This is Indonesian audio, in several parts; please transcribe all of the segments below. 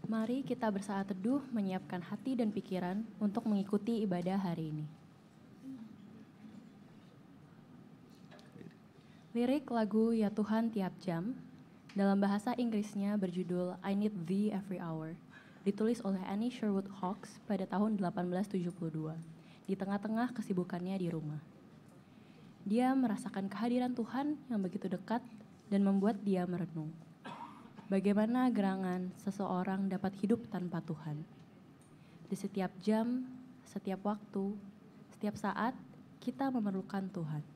Mari kita bersaat teduh menyiapkan hati dan pikiran untuk mengikuti ibadah hari ini. Lirik lagu Ya Tuhan Tiap Jam dalam bahasa Inggrisnya berjudul I Need Thee Every Hour, ditulis oleh Annie Sherwood Hawkes pada tahun 1872, di tengah-tengah kesibukannya di rumah. Dia merasakan kehadiran Tuhan yang begitu dekat dan membuat dia merenung. Bagaimana gerangan seseorang dapat hidup tanpa Tuhan? Di setiap jam, setiap waktu, setiap saat, kita memerlukan Tuhan.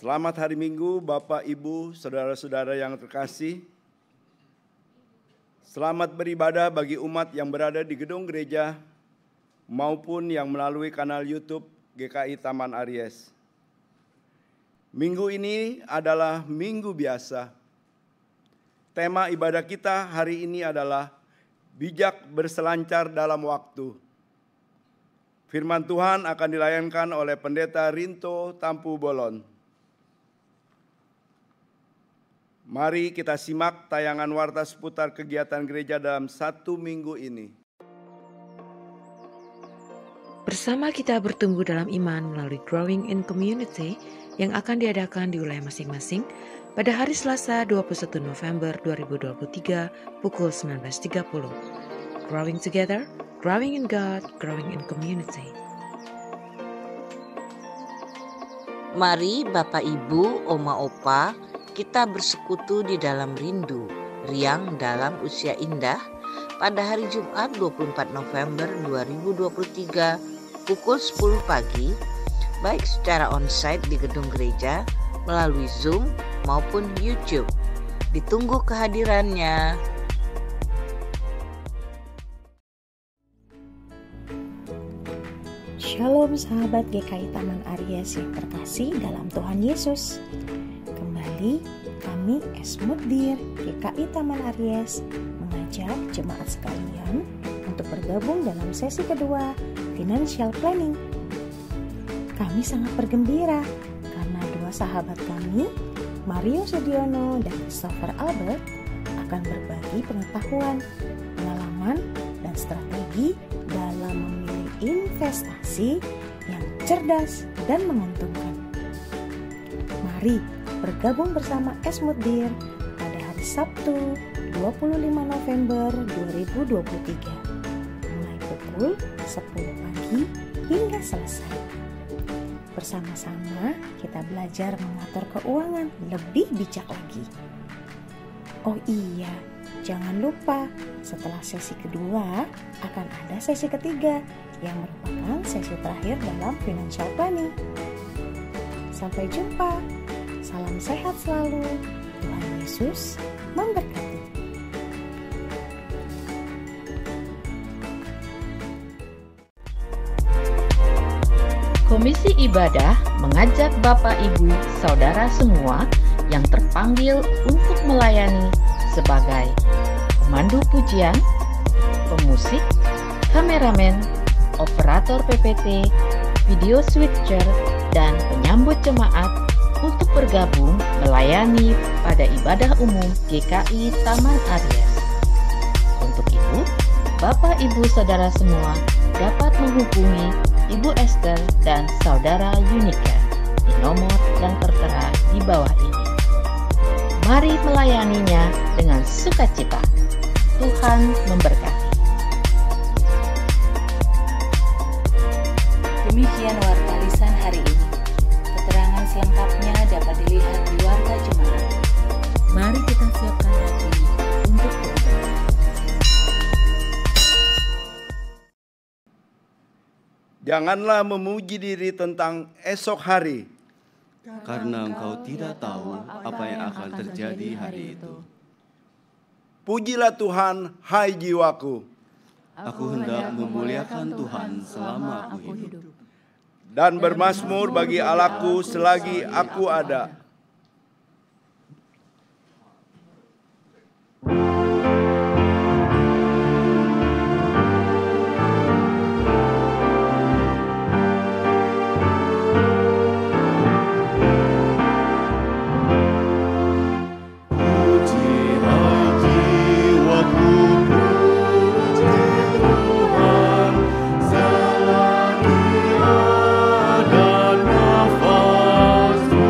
Selamat hari Minggu, Bapak, Ibu, saudara-saudara yang terkasih. Selamat beribadah bagi umat yang berada di gedung gereja maupun yang melalui kanal YouTube GKI Taman Aries. Minggu ini adalah minggu biasa. Tema ibadah kita hari ini adalah bijak berselancar dalam waktu. Firman Tuhan akan dilayankan oleh Pendeta Rinto Tampu Bolon. Mari kita simak tayangan warta seputar kegiatan gereja dalam satu minggu ini. Bersama kita bertumbuh dalam iman melalui Growing in Community yang akan diadakan di wilayah masing-masing pada hari Selasa 21 November 2023 pukul 19.30. Growing together, growing in God, growing in community. Mari Bapak Ibu, Oma Opa, kita bersekutu di dalam rindu, riang dalam usia indah pada hari Jumat 24 November 2023 pukul 10 pagi, baik secara onsite di gedung gereja, melalui Zoom maupun YouTube. Ditunggu kehadirannya. Shalom sahabat GKI Taman Aries yang terkasih dalam Tuhan Yesus. Kembali kami Esmutdir GKI Taman Aries mengajak jemaat sekalian untuk bergabung dalam sesi kedua Financial Planning. Kami sangat bergembira karena dua sahabat kami, Mario Sudiono dan Christopher Albert, akan berbagi pengetahuan, pengalaman, dan strategi dalam memilih investasi yang cerdas dan menguntungkan. Mari bergabung bersama Esmutdir pada hari Sabtu 25 November 2023 mulai pukul 10 pagi hingga selesai. Bersama-sama kita belajar mengatur keuangan lebih bijak lagi. Oh iya, jangan lupa setelah sesi kedua akan ada sesi ketiga yang merupakan sesi terakhir dalam financial planning. Sampai jumpa. Salam sehat selalu. Tuhan Yesus memberkati. Komisi Ibadah mengajak Bapak, Ibu, Saudara semua yang terpanggil untuk melayani sebagai pemandu pujian, pemusik, kameramen, operator PPT, video switcher, dan penyambut jemaat untuk bergabung melayani pada ibadah umum GKI Taman Aries. Untuk itu, Bapak, Ibu, Saudara semua dapat menghubungi Ibu Esther dan Saudara Yunika di nomor yang tertera di bawah ini. Mari melayaninya dengan sukacita. Tuhan memberkati. Demikian warta lisan hari ini. Keterangan selengkapnya dapat dilihat di warta jemaat. Mari kita siapkan hati untuk beribadah. Janganlah memuji diri tentang esok hari, karena engkau tidak tahu apa yang akan terjadi hari itu. Pujilah Tuhan, hai jiwaku. Aku hendak memuliakan Tuhan selama aku hidup, Dan bermazmur bagi Allahku selagi aku ada. selagi ada nafasku.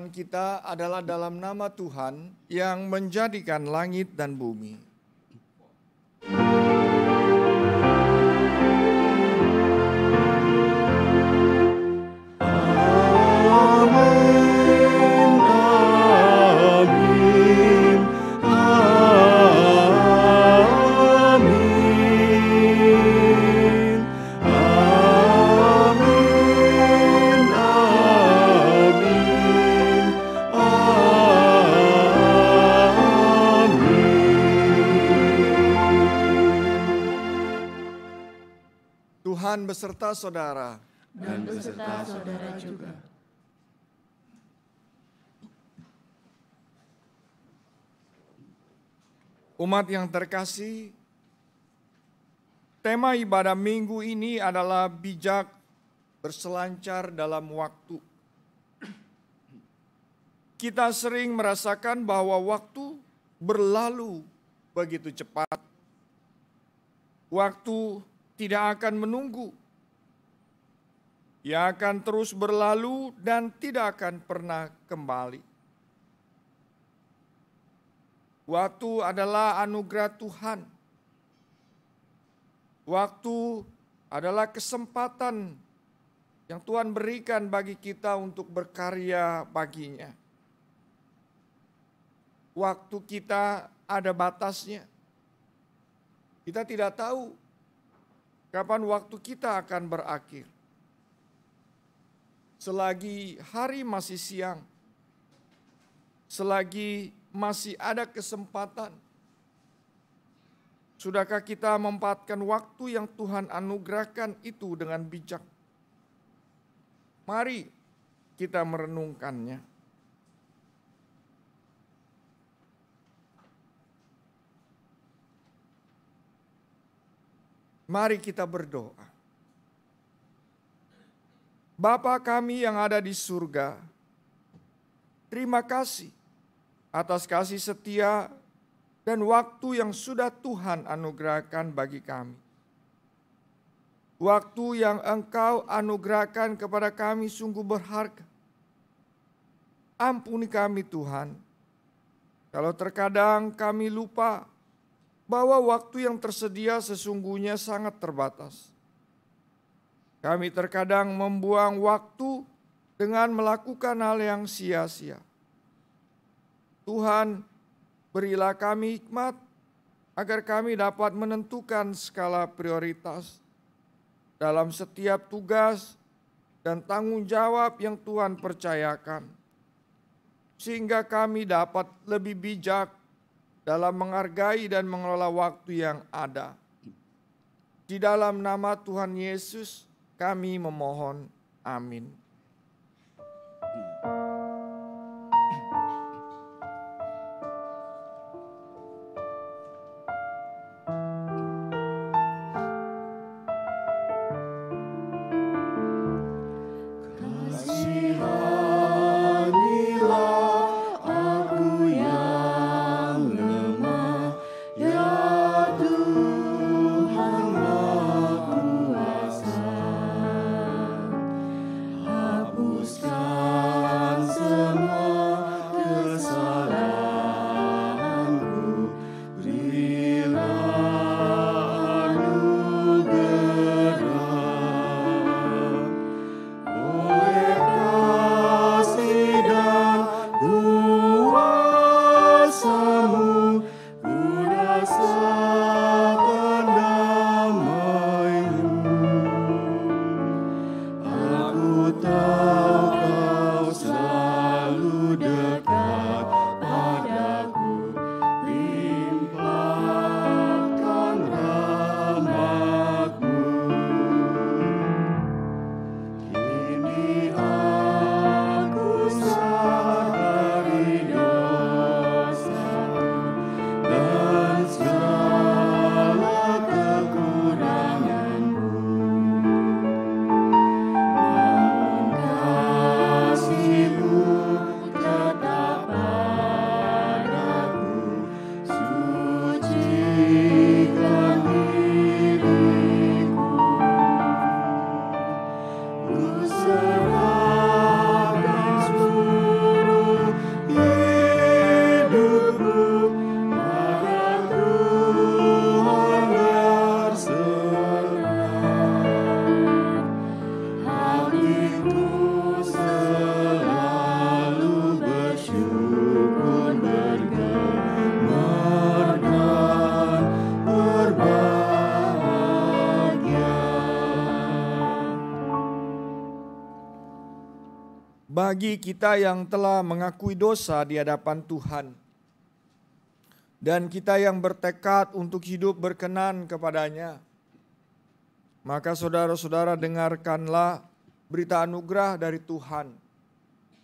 Firman kita adalah dalam nama Tuhan yang menjadikan langit dan bumi. Tuhan beserta saudara. Dan beserta saudara juga. Umat yang terkasih, tema ibadah minggu ini adalah bijak berselancar dalam waktu. Kita sering merasakan bahwa waktu berlalu begitu cepat. Waktu tidak akan menunggu. Ia akan terus berlalu dan tidak akan pernah kembali. Waktu adalah anugerah Tuhan. Waktu adalah kesempatan yang Tuhan berikan bagi kita untuk berkarya baginya. Waktu kita ada batasnya. Kita tidak tahu kapan waktu kita akan berakhir. Selagi hari masih siang, selagi masih ada kesempatan, sudahkah kita memanfaatkan waktu yang Tuhan anugerahkan itu dengan bijak? Mari kita merenungkannya. Mari kita berdoa. Bapa kami yang ada di surga, terima kasih atas kasih setia dan waktu yang sudah Tuhan anugerahkan bagi kami. Waktu yang Engkau anugerahkan kepada kami sungguh berharga. Ampuni kami Tuhan, kalau terkadang kami lupa bahwa waktu yang tersedia sesungguhnya sangat terbatas. Kami terkadang membuang waktu dengan melakukan hal yang sia-sia. Tuhan, berilah kami hikmat agar kami dapat menentukan skala prioritas dalam setiap tugas dan tanggung jawab yang Tuhan percayakan, sehingga kami dapat lebih bijak dalam menghargai dan mengelola waktu yang ada. Di dalam nama Tuhan Yesus kami memohon. Amin. Dan bagi kita yang telah mengakui dosa di hadapan Tuhan dan kita yang bertekad untuk hidup berkenan kepadanya, maka saudara-saudara dengarkanlah berita anugerah dari Tuhan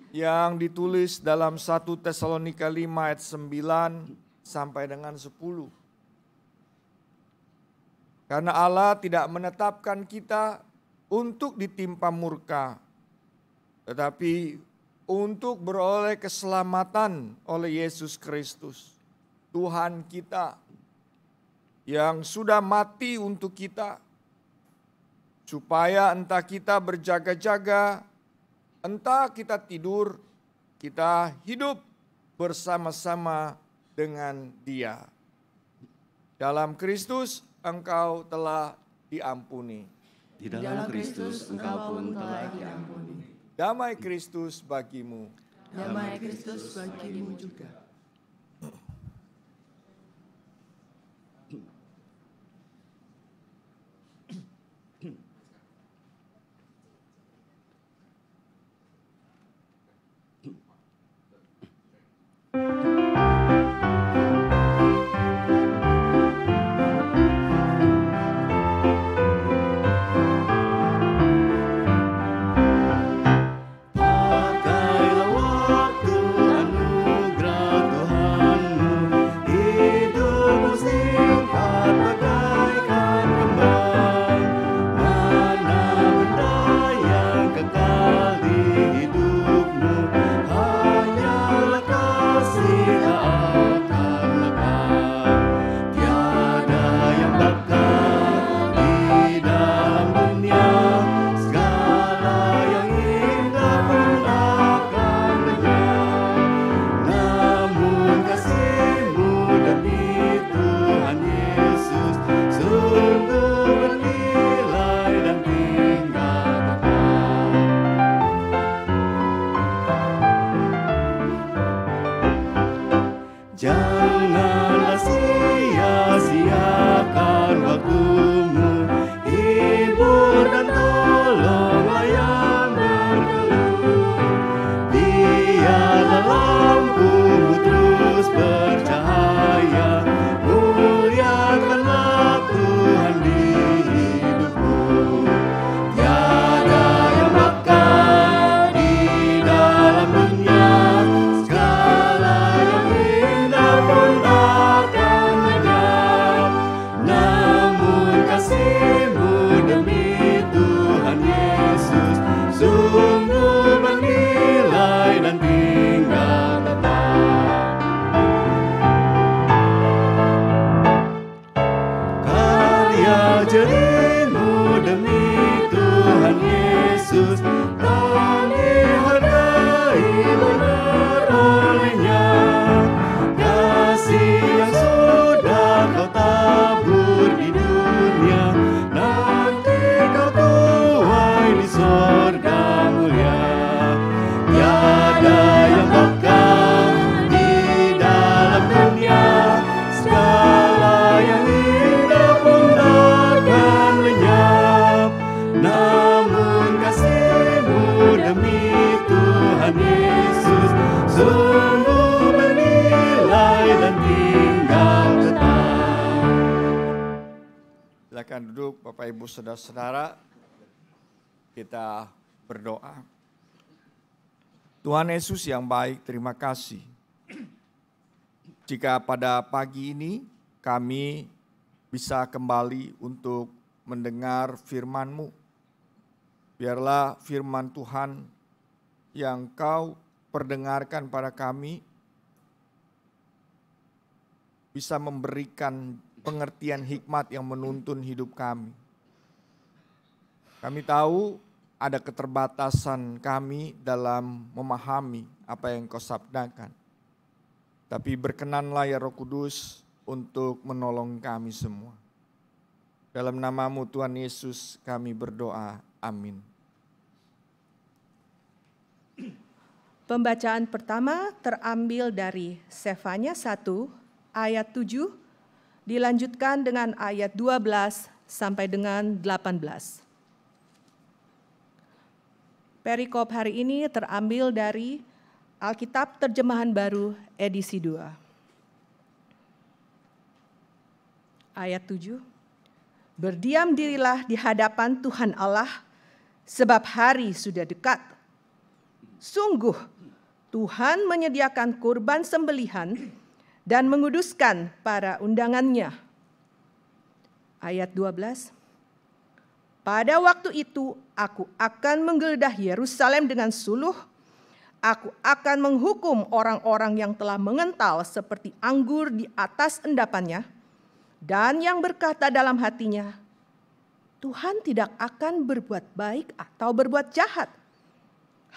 yang ditulis dalam 1 Tesalonika 5 ayat 9 sampai dengan 10. Karena Allah tidak menetapkan kita untuk ditimpa murka, tetapi untuk beroleh keselamatan oleh Yesus Kristus, Tuhan kita, yang sudah mati untuk kita, supaya entah kita berjaga-jaga, entah kita tidur, kita hidup bersama-sama dengan Dia. Dalam Kristus engkau telah diampuni. Di dalam Kristus engkau pun telah diampuni. Damai Kristus bagimu. Damai Kristus bagimu juga. Janganlah sia-siakan waktumu, hibur dan tolonglah yang berkeluh. Biarlah lampumu terus bercahaya, muliakanlah Tuhan di hidupmu. Tiada yang bakal di dalam dunia, segala yang indah pun akan lenyap. Namun kasih-Mu demi Tuhan Yesus sungguh bernilai dan tinggal tetap. Karya jerih-Mu demi Tuhan Yesus tak dihargai benar olehnya. Kasih yang sudah Kau tabur di dunia, nanti Kau tuai di sorga mulia. Tiada yang bakal di dalam dunia, segala yang indah pun akan lenyap. Namun kasih-Mu demi Tuhan Yesus sungguh bernilai dan tinggal tetap. Silakan duduk Bapak Ibu Saudara-saudara, kita berdoa. Tuhan Yesus yang baik, terima kasih. Jika pada pagi ini kami bisa kembali untuk mendengar firman-Mu, biarlah firman Tuhan yang Kau perdengarkan pada kami bisa memberikan pengertian hikmat yang menuntun hidup kami. Kami tahu ada keterbatasan kami dalam memahami apa yang Kau sabdakan. Tapi berkenanlah ya Roh Kudus untuk menolong kami semua. Dalam nama-Mu Tuhan Yesus kami berdoa. Amin. Pembacaan pertama terambil dari Sefanya 1 ayat 7, dilanjutkan dengan ayat 12 sampai dengan 18. Perikop hari ini terambil dari Alkitab Terjemahan Baru edisi 2. Ayat 7. Berdiam dirilah di hadapan Tuhan Allah, sebab hari sudah dekat. Sungguh, Tuhan menyediakan kurban sembelihan dan menguduskan para undangannya. Ayat 12. Pada waktu itu aku akan menggeledah Yerusalem dengan suluh. Aku akan menghukum orang-orang yang telah mengental seperti anggur di atas endapannya, dan yang berkata dalam hatinya, Tuhan tidak akan berbuat baik atau berbuat jahat.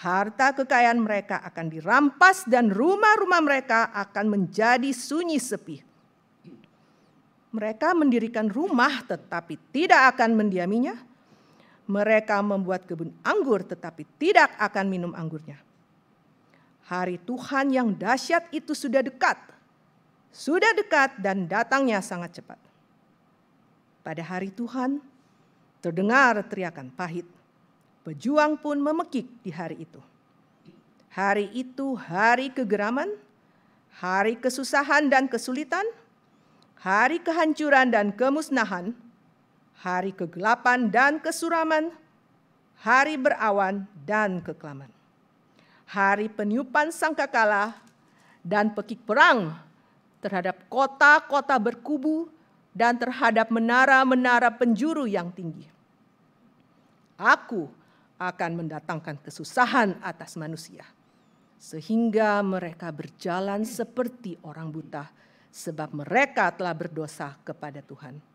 Harta kekayaan mereka akan dirampas dan rumah-rumah mereka akan menjadi sunyi sepi. Mereka mendirikan rumah tetapi tidak akan mendiaminya. Mereka membuat kebun anggur tetapi tidak akan minum anggurnya. Hari Tuhan yang dahsyat itu sudah dekat. Sudah dekat dan datangnya sangat cepat. Pada hari Tuhan terdengar teriakan pahit. Pejuang pun memekik di hari itu. Hari itu hari kegeraman, hari kesusahan dan kesulitan, hari kehancuran dan kemusnahan, hari kegelapan dan kesuraman, hari berawan dan kekelaman, hari peniupan sangkakala dan pekik perang terhadap kota-kota berkubu dan terhadap menara-menara penjuru yang tinggi. Aku akan mendatangkan kesusahan atas manusia, sehingga mereka berjalan seperti orang buta, sebab mereka telah berdosa kepada Tuhan.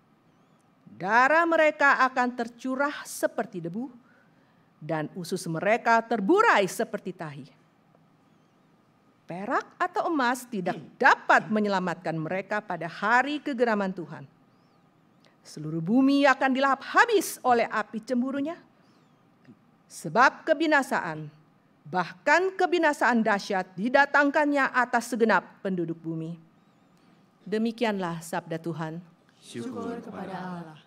Darah mereka akan tercurah seperti debu, dan usus mereka terburai seperti tahi. Perak atau emas tidak dapat menyelamatkan mereka pada hari kegeraman Tuhan. Seluruh bumi akan dilahap habis oleh api cemburunya. Sebab kebinasaan, bahkan kebinasaan dahsyat didatangkannya atas segenap penduduk bumi. Demikianlah sabda Tuhan. Syukur kepada Allah.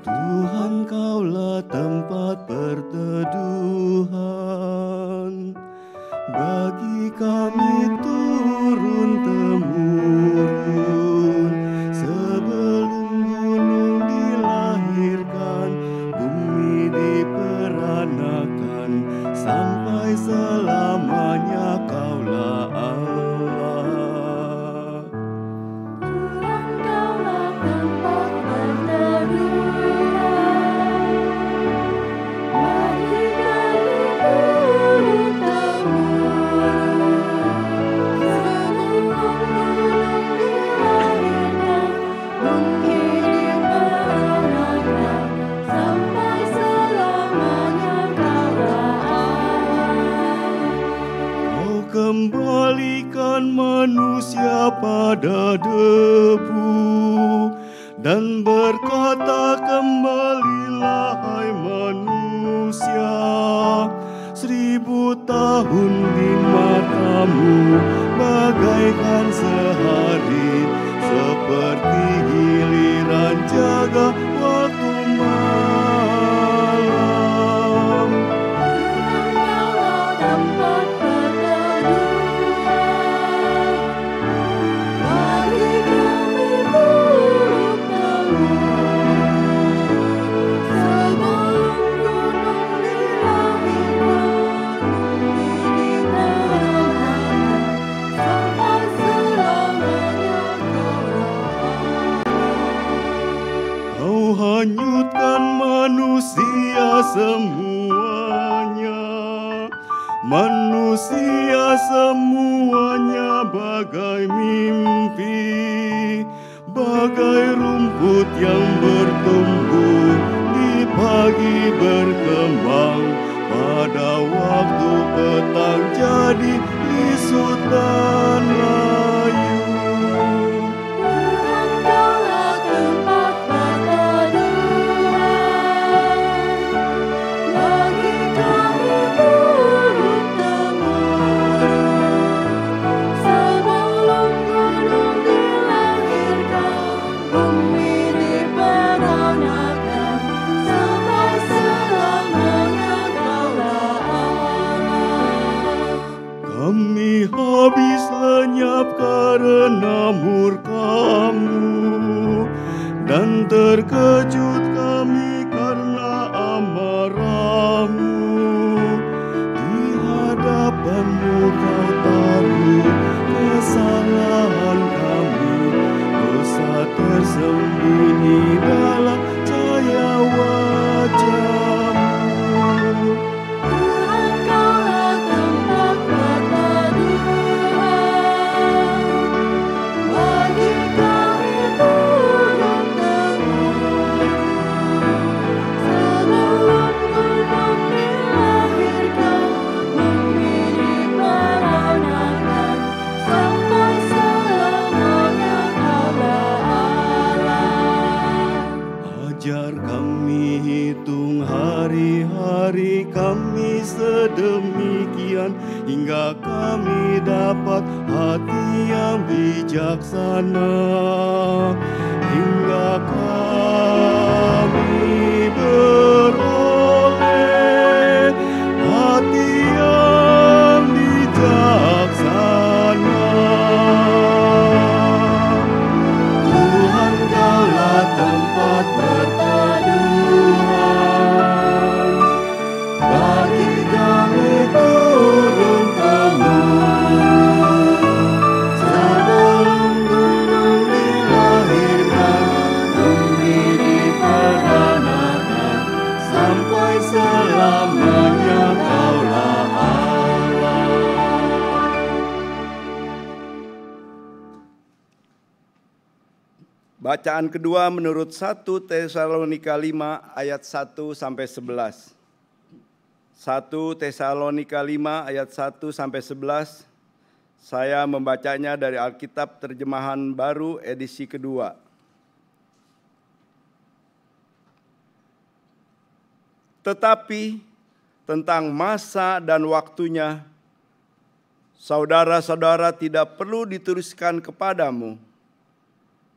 Tuhan, Kaulah tempat perteduhan bagi kami turun-temurun. Sebelum gunung dilahirkan, bumi diperanakan, sampai selamanya Kaulah Allah. Tuhan, Kaulah tempat perteduhan bagi kami turun-temurun. Sebelum gunung dilahirkan, bumi diperanakan, sampai selamanya Kaulah Allah. Kau kembalikan manusia pada debu dan berkata, kembalilah hai manusia. 1000 tahun di matamu bagaikan sehari, seperti giliran jaga waktu malam. Tuhan, Kaulah tempat perteduhan bagi kami turun-temurun. Sebelum gunung dilahirkan, bumi diperanakan, sampai selamanya Kaulah Allah. habis lenyap karena murka-Mu, dan terkejut kami karena amarah-Mu. Di hadapan-Mu Kau taruh kesalahan kami, dosa tersembunyi dalam cahaya wajah-Mu. Tuhan, Kaulah tempat perteduhan bagi kami burung temurun. Sebelum gunung dilahirkan, bumi diperanakan, sampai selamanya Kaulah Allah. Ajar kami hitung hari-hari kami sedemikian, hingga kami dapat hati yang bijaksana, hingga kami beroleh hati yang bijaksana. Tuhan, Kaulah tempat perteduhan bagi kami turun temurun. Sebelum gunung dilahirkan, bumi diperanakan, sampai selamanya Kaulah Allah. Bacaan kedua menurut 1 Tesalonika 5 ayat 1 sampai 11. 1 Tesalonika 5 ayat 1 sampai 11. Saya membacanya dari Alkitab Terjemahan Baru edisi kedua. Tetapi tentang masa dan waktunya, saudara-saudara tidak perlu dituliskan kepadamu,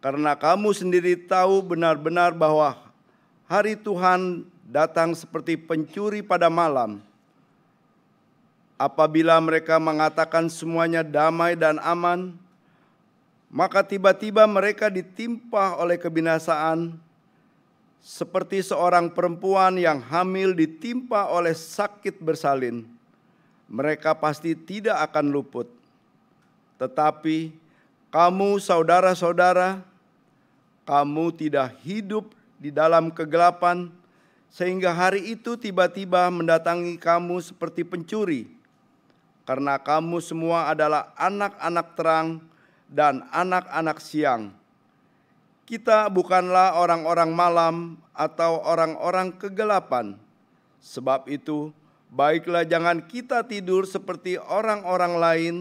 karena kamu sendiri tahu benar-benar bahwa hari Tuhan datang seperti pencuri pada malam. Apabila mereka mengatakan semuanya damai dan aman, maka tiba-tiba mereka ditimpa oleh kebinasaan, seperti seorang perempuan yang hamil ditimpa oleh sakit bersalin. Mereka pasti tidak akan luput. Tetapi kamu, saudara-saudara, kamu tidak hidup di dalam kegelapan, sehingga hari itu tiba-tiba mendatangi kamu seperti pencuri. Karena kamu semua adalah anak-anak terang dan anak-anak siang. Kita bukanlah orang-orang malam atau orang-orang kegelapan. Sebab itu, baiklah jangan kita tidur seperti orang-orang lain,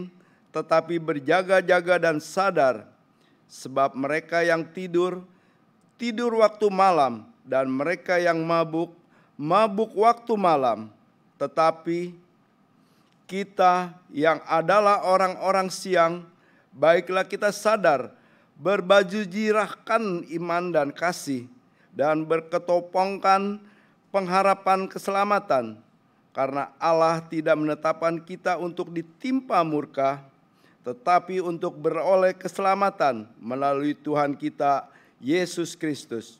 tetapi berjaga-jaga dan sadar. Sebab mereka yang tidur, tidur waktu malam, dan mereka yang mabuk, mabuk waktu malam. Tetapi kita yang adalah orang-orang siang, baiklah kita sadar, berbaju jirahkan iman dan kasih, dan berketopongkan pengharapan keselamatan. Karena Allah tidak menetapkan kita untuk ditimpa murka, tetapi untuk beroleh keselamatan melalui Tuhan kita, Yesus Kristus,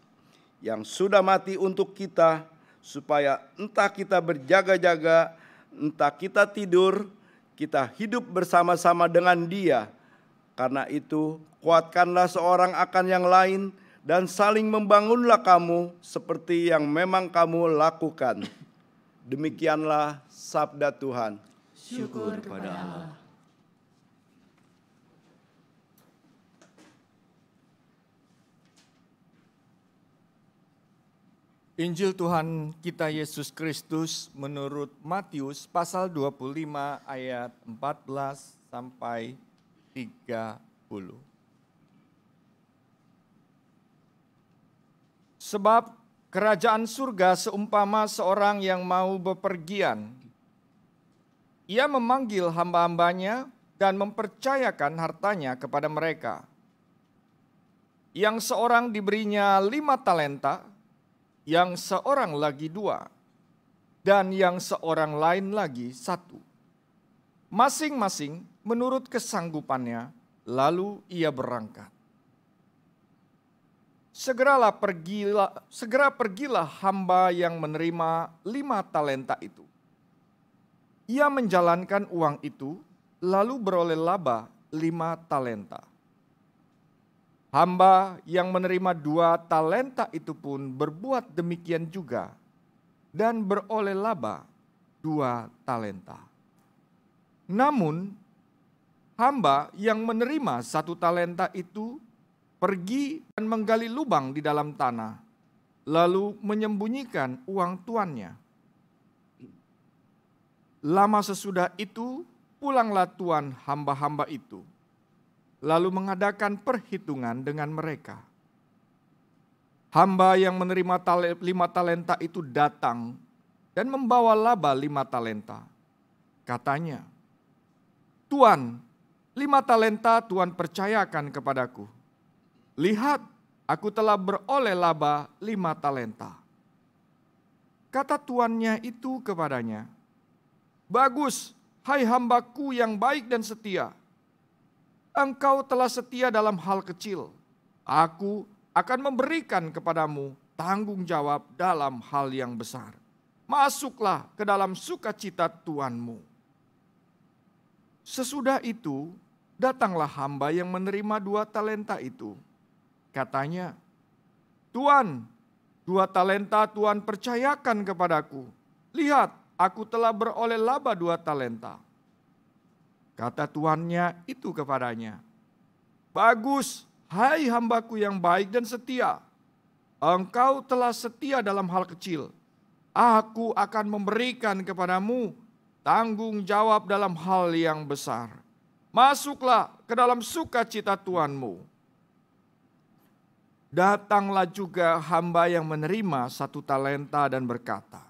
yang sudah mati untuk kita, supaya entah kita berjaga-jaga, entah kita tidur, kita hidup bersama-sama dengan Dia. Karena itu, kuatkanlah seorang akan yang lain, dan saling membangunlah kamu seperti yang memang kamu lakukan. Demikianlah sabda Tuhan. Syukur kepada Allah. Injil Tuhan kita Yesus Kristus menurut Matius pasal 25 ayat 14 sampai 30. Sebab kerajaan surga seumpama seorang yang mau bepergian. Ia memanggil hamba-hambanya dan mempercayakan hartanya kepada mereka. Yang seorang diberinya 5 talenta, yang seorang lagi 2, dan yang seorang lain lagi 1. Masing-masing menurut kesanggupannya, lalu ia berangkat. Segera pergilah hamba yang menerima 5 talenta itu. Ia menjalankan uang itu, lalu beroleh laba 5 talenta. Hamba yang menerima 2 talenta itu pun berbuat demikian juga dan beroleh laba 2 talenta. Namun, hamba yang menerima 1 talenta itu pergi dan menggali lubang di dalam tanah, lalu menyembunyikan uang tuannya. Lama sesudah itu, pulanglah tuan hamba-hamba itu, lalu mengadakan perhitungan dengan mereka. Hamba yang menerima 5 talenta itu datang dan membawa laba 5 talenta. Katanya, "Tuan, 5 talenta Tuan percayakan kepadaku. Lihat, aku telah beroleh laba 5 talenta." Kata tuannya itu kepadanya, "Bagus, hai hambaku yang baik dan setia. Engkau telah setia dalam hal kecil. Aku akan memberikan kepadamu tanggung jawab dalam hal yang besar. Masuklah ke dalam sukacita tuanmu." Sesudah itu, datanglah hamba yang menerima 2 talenta itu. Katanya, "Tuan, 2 talenta Tuan percayakan kepadaku. Lihat, aku telah beroleh laba 2 talenta." Kata tuannya itu kepadanya, "Bagus, hai hambaku yang baik dan setia. Engkau telah setia dalam hal kecil. Aku akan memberikan kepadamu tanggung jawab dalam hal yang besar. Masuklah ke dalam sukacita tuanmu." Datanglah juga hamba yang menerima 1 talenta dan berkata,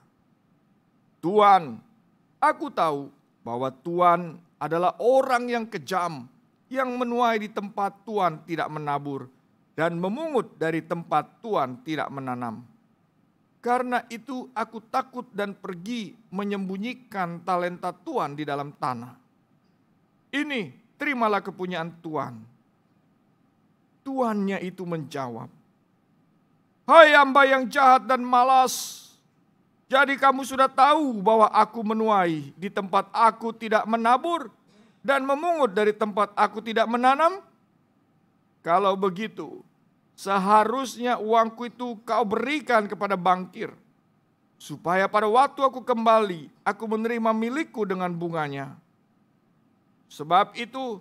"Tuan, aku tahu bahwa Tuan adalah orang yang kejam, yang menuai di tempat Tuan tidak menabur dan memungut dari tempat Tuan tidak menanam. Karena itu aku takut dan pergi menyembunyikan talenta Tuan di dalam tanah. Ini, terimalah kepunyaan Tuan." Tuannya itu menjawab, "Hai hamba yang jahat dan malas, jadi kamu sudah tahu bahwa aku menuai di tempat aku tidak menabur dan memungut dari tempat aku tidak menanam? Kalau begitu, seharusnya uangku itu kau berikan kepada bankir, supaya pada waktu aku kembali, aku menerima milikku dengan bunganya. Sebab itu,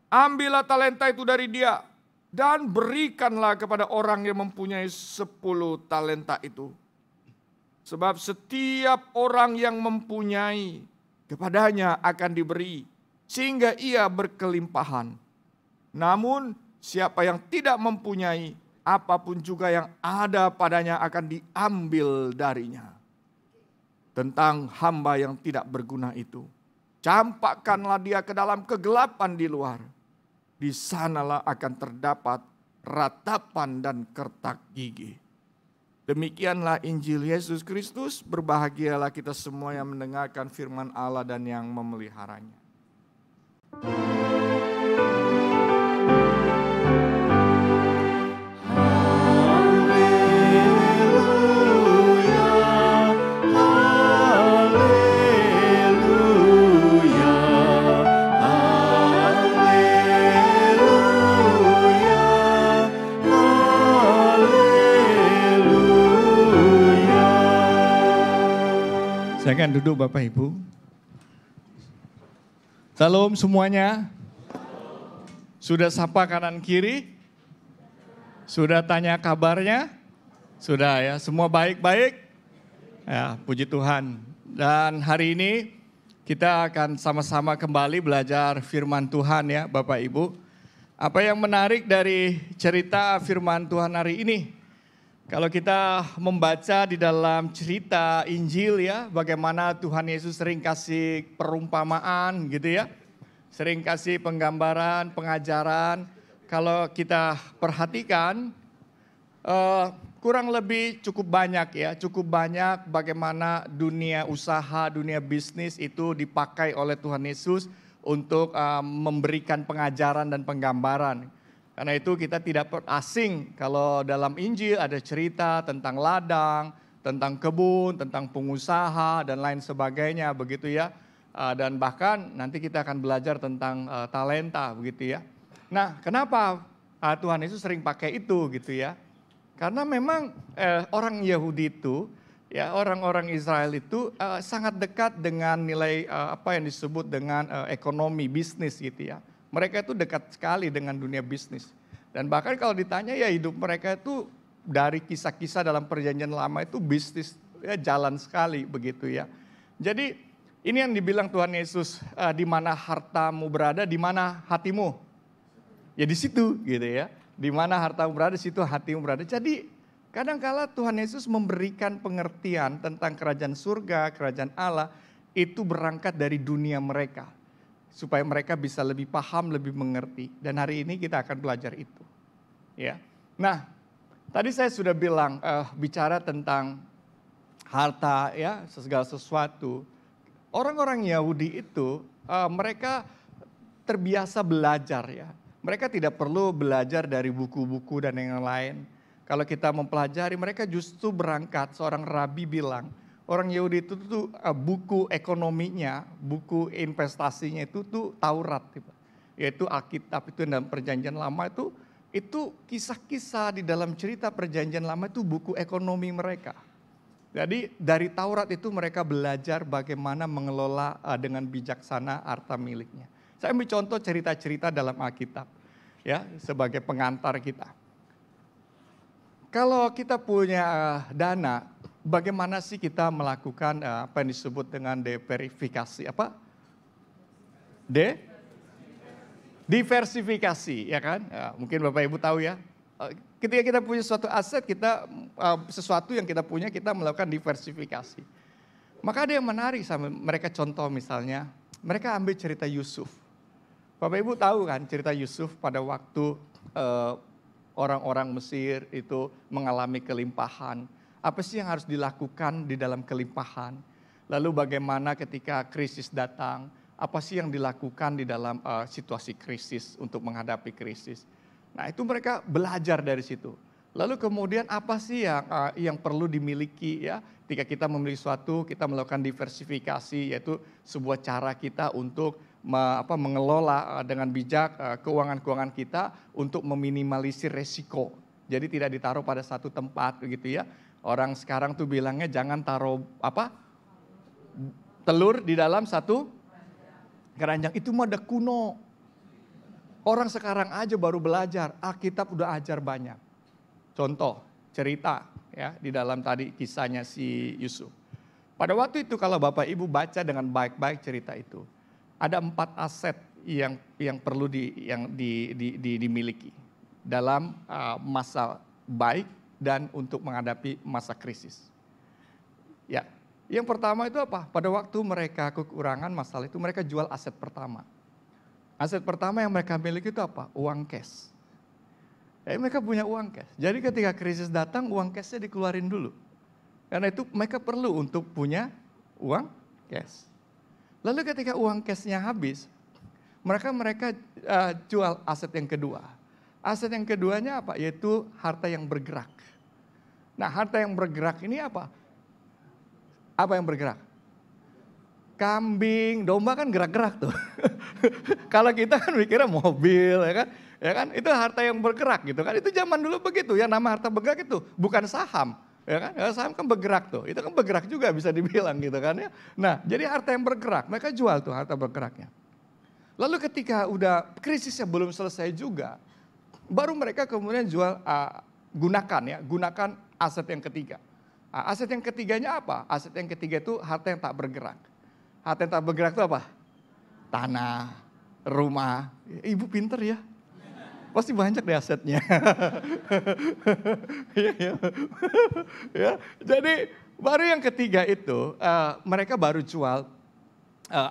ambillah talenta itu dari dia, dan berikanlah kepada orang yang mempunyai 10 talenta itu. Sebab setiap orang yang mempunyai, kepadanya akan diberi, sehingga ia berkelimpahan. Namun siapa yang tidak mempunyai, apapun juga yang ada padanya akan diambil darinya. Tentang hamba yang tidak berguna itu, campakkanlah dia ke dalam kegelapan di luar. Di sanalah akan terdapat ratapan dan kertak gigi." Demikianlah Injil Yesus Kristus. Berbahagialah kita semua yang mendengarkan firman Allah dan yang memeliharanya. Silakan duduk Bapak Ibu. Salam semuanya. Sudah sapa kanan kiri? Sudah tanya kabarnya? Sudah ya, semua baik-baik? Ya, puji Tuhan. Dan hari ini kita akan sama-sama kembali belajar firman Tuhan ya Bapak Ibu. Apa yang menarik dari cerita firman Tuhan hari ini? Kalau kita membaca di dalam cerita Injil ya, bagaimana Tuhan Yesus sering kasih perumpamaan gitu ya. Sering kasih penggambaran, pengajaran. Kalau kita perhatikan kurang lebih cukup banyak ya. Cukup banyak bagaimana dunia usaha, dunia bisnis itu dipakai oleh Tuhan Yesus untuk memberikan pengajaran dan penggambaran. Karena itu kita tidak asing kalau dalam Injil ada cerita tentang ladang, tentang kebun, tentang pengusaha dan lain sebagainya begitu ya. Dan bahkan nanti kita akan belajar tentang talenta begitu ya. Nah, kenapa Tuhan Yesus sering pakai itu gitu ya? Karena memang orang Yahudi itu ya, orang-orang Israel itu sangat dekat dengan nilai apa yang disebut dengan ekonomi bisnis gitu ya. Mereka itu dekat sekali dengan dunia bisnis. Dan bahkan kalau ditanya ya hidup mereka itu dari kisah-kisah dalam perjanjian lama itu bisnis ya jalan sekali begitu ya. Jadi ini yang dibilang Tuhan Yesus, di mana hartamu berada, di mana hatimu. Ya di situ gitu ya. Di mana hartamu berada, di situ hatimu berada. Jadi kadang-kala Tuhan Yesus memberikan pengertian tentang kerajaan surga, kerajaan Allah itu berangkat dari dunia mereka. Supaya mereka bisa lebih paham, lebih mengerti. Dan hari ini kita akan belajar itu. Ya. Nah, tadi saya sudah bilang bicara tentang harta ya, segala sesuatu. Orang-orang Yahudi itu mereka terbiasa belajar ya. Mereka tidak perlu belajar dari buku-buku dan yang lain. Kalau kita mempelajari, mereka justru berangkat. Seorang rabi bilang, orang Yahudi itu tuh buku ekonominya, buku investasinya itu tuh Taurat, yaitu Alkitab itu dalam Perjanjian Lama itu kisah-kisah di dalam cerita Perjanjian Lama itu buku ekonomi mereka. Jadi dari Taurat itu mereka belajar bagaimana mengelola dengan bijaksana harta miliknya. Saya ambil contoh cerita-cerita dalam Alkitab ya sebagai pengantar kita. Kalau kita punya dana, bagaimana sih kita melakukan apa yang disebut dengan diversifikasi? Apa? Diversifikasi, ya kan? Ya, mungkin Bapak Ibu tahu ya. Ketika kita punya suatu aset, sesuatu yang kita punya, kita melakukan diversifikasi. Maka ada yang menarik sama mereka, contoh misalnya, mereka ambil cerita Yusuf. Bapak Ibu tahu kan cerita Yusuf pada waktu orang-orang Mesir itu mengalami kelimpahan. Apa sih yang harus dilakukan di dalam kelimpahan? Lalu bagaimana ketika krisis datang? Apa sih yang dilakukan di dalam situasi krisis untuk menghadapi krisis? Nah itu mereka belajar dari situ. Lalu kemudian apa sih yang perlu dimiliki ya? Ketika kita memiliki sesuatu, kita melakukan diversifikasi, yaitu sebuah cara kita untuk mengelola dengan bijak keuangan-keuangan kita untuk meminimalisir resiko. Jadi tidak ditaruh pada satu tempat begitu ya. Orang sekarang tuh bilangnya jangan taruh telur di dalam satu keranjang. Itu mah udah kuno. Orang sekarang aja baru belajar, Alkitab udah ajar banyak. Contoh cerita ya di dalam tadi kisahnya si Yusuf. Pada waktu itu kalau Bapak Ibu baca dengan baik-baik cerita itu, ada 4 aset yang perlu dimiliki dalam masa baik dan untuk menghadapi masa krisis. Ya, yang pertama itu apa? Pada waktu mereka kekurangan masalah itu mereka jual aset pertama. Aset pertama yang mereka miliki itu apa? Uang cash. Ya, mereka punya uang cash. Jadi ketika krisis datang uang cashnya dikeluarin dulu. Karena itu mereka perlu untuk punya uang cash. Lalu ketika uang cashnya habis, mereka jual aset yang kedua. Aset yang keduanya apa? Yaitu harta yang bergerak. Nah harta yang bergerak ini apa? Apa yang bergerak? Kambing, domba kan gerak-gerak tuh. Kalau kita kan mikirnya mobil ya kan itu harta yang bergerak gitu kan. Itu zaman dulu begitu ya, nama harta bergerak itu bukan saham. Ya kan? Ya, saham kan bergerak tuh, itu kan bergerak juga bisa dibilang gitu kan ya. Nah jadi harta yang bergerak, mereka jual tuh harta bergeraknya. Lalu ketika udah krisisnya belum selesai juga, baru mereka kemudian jual, gunakan aset yang ketiga. Aset yang ketiganya apa? Aset yang ketiga itu harta yang tak bergerak. Harta yang tak bergerak itu apa? Tanah, rumah. Ibu pinter ya. Pasti banyak deh asetnya. Ya, jadi baru yang ketiga itu mereka baru jual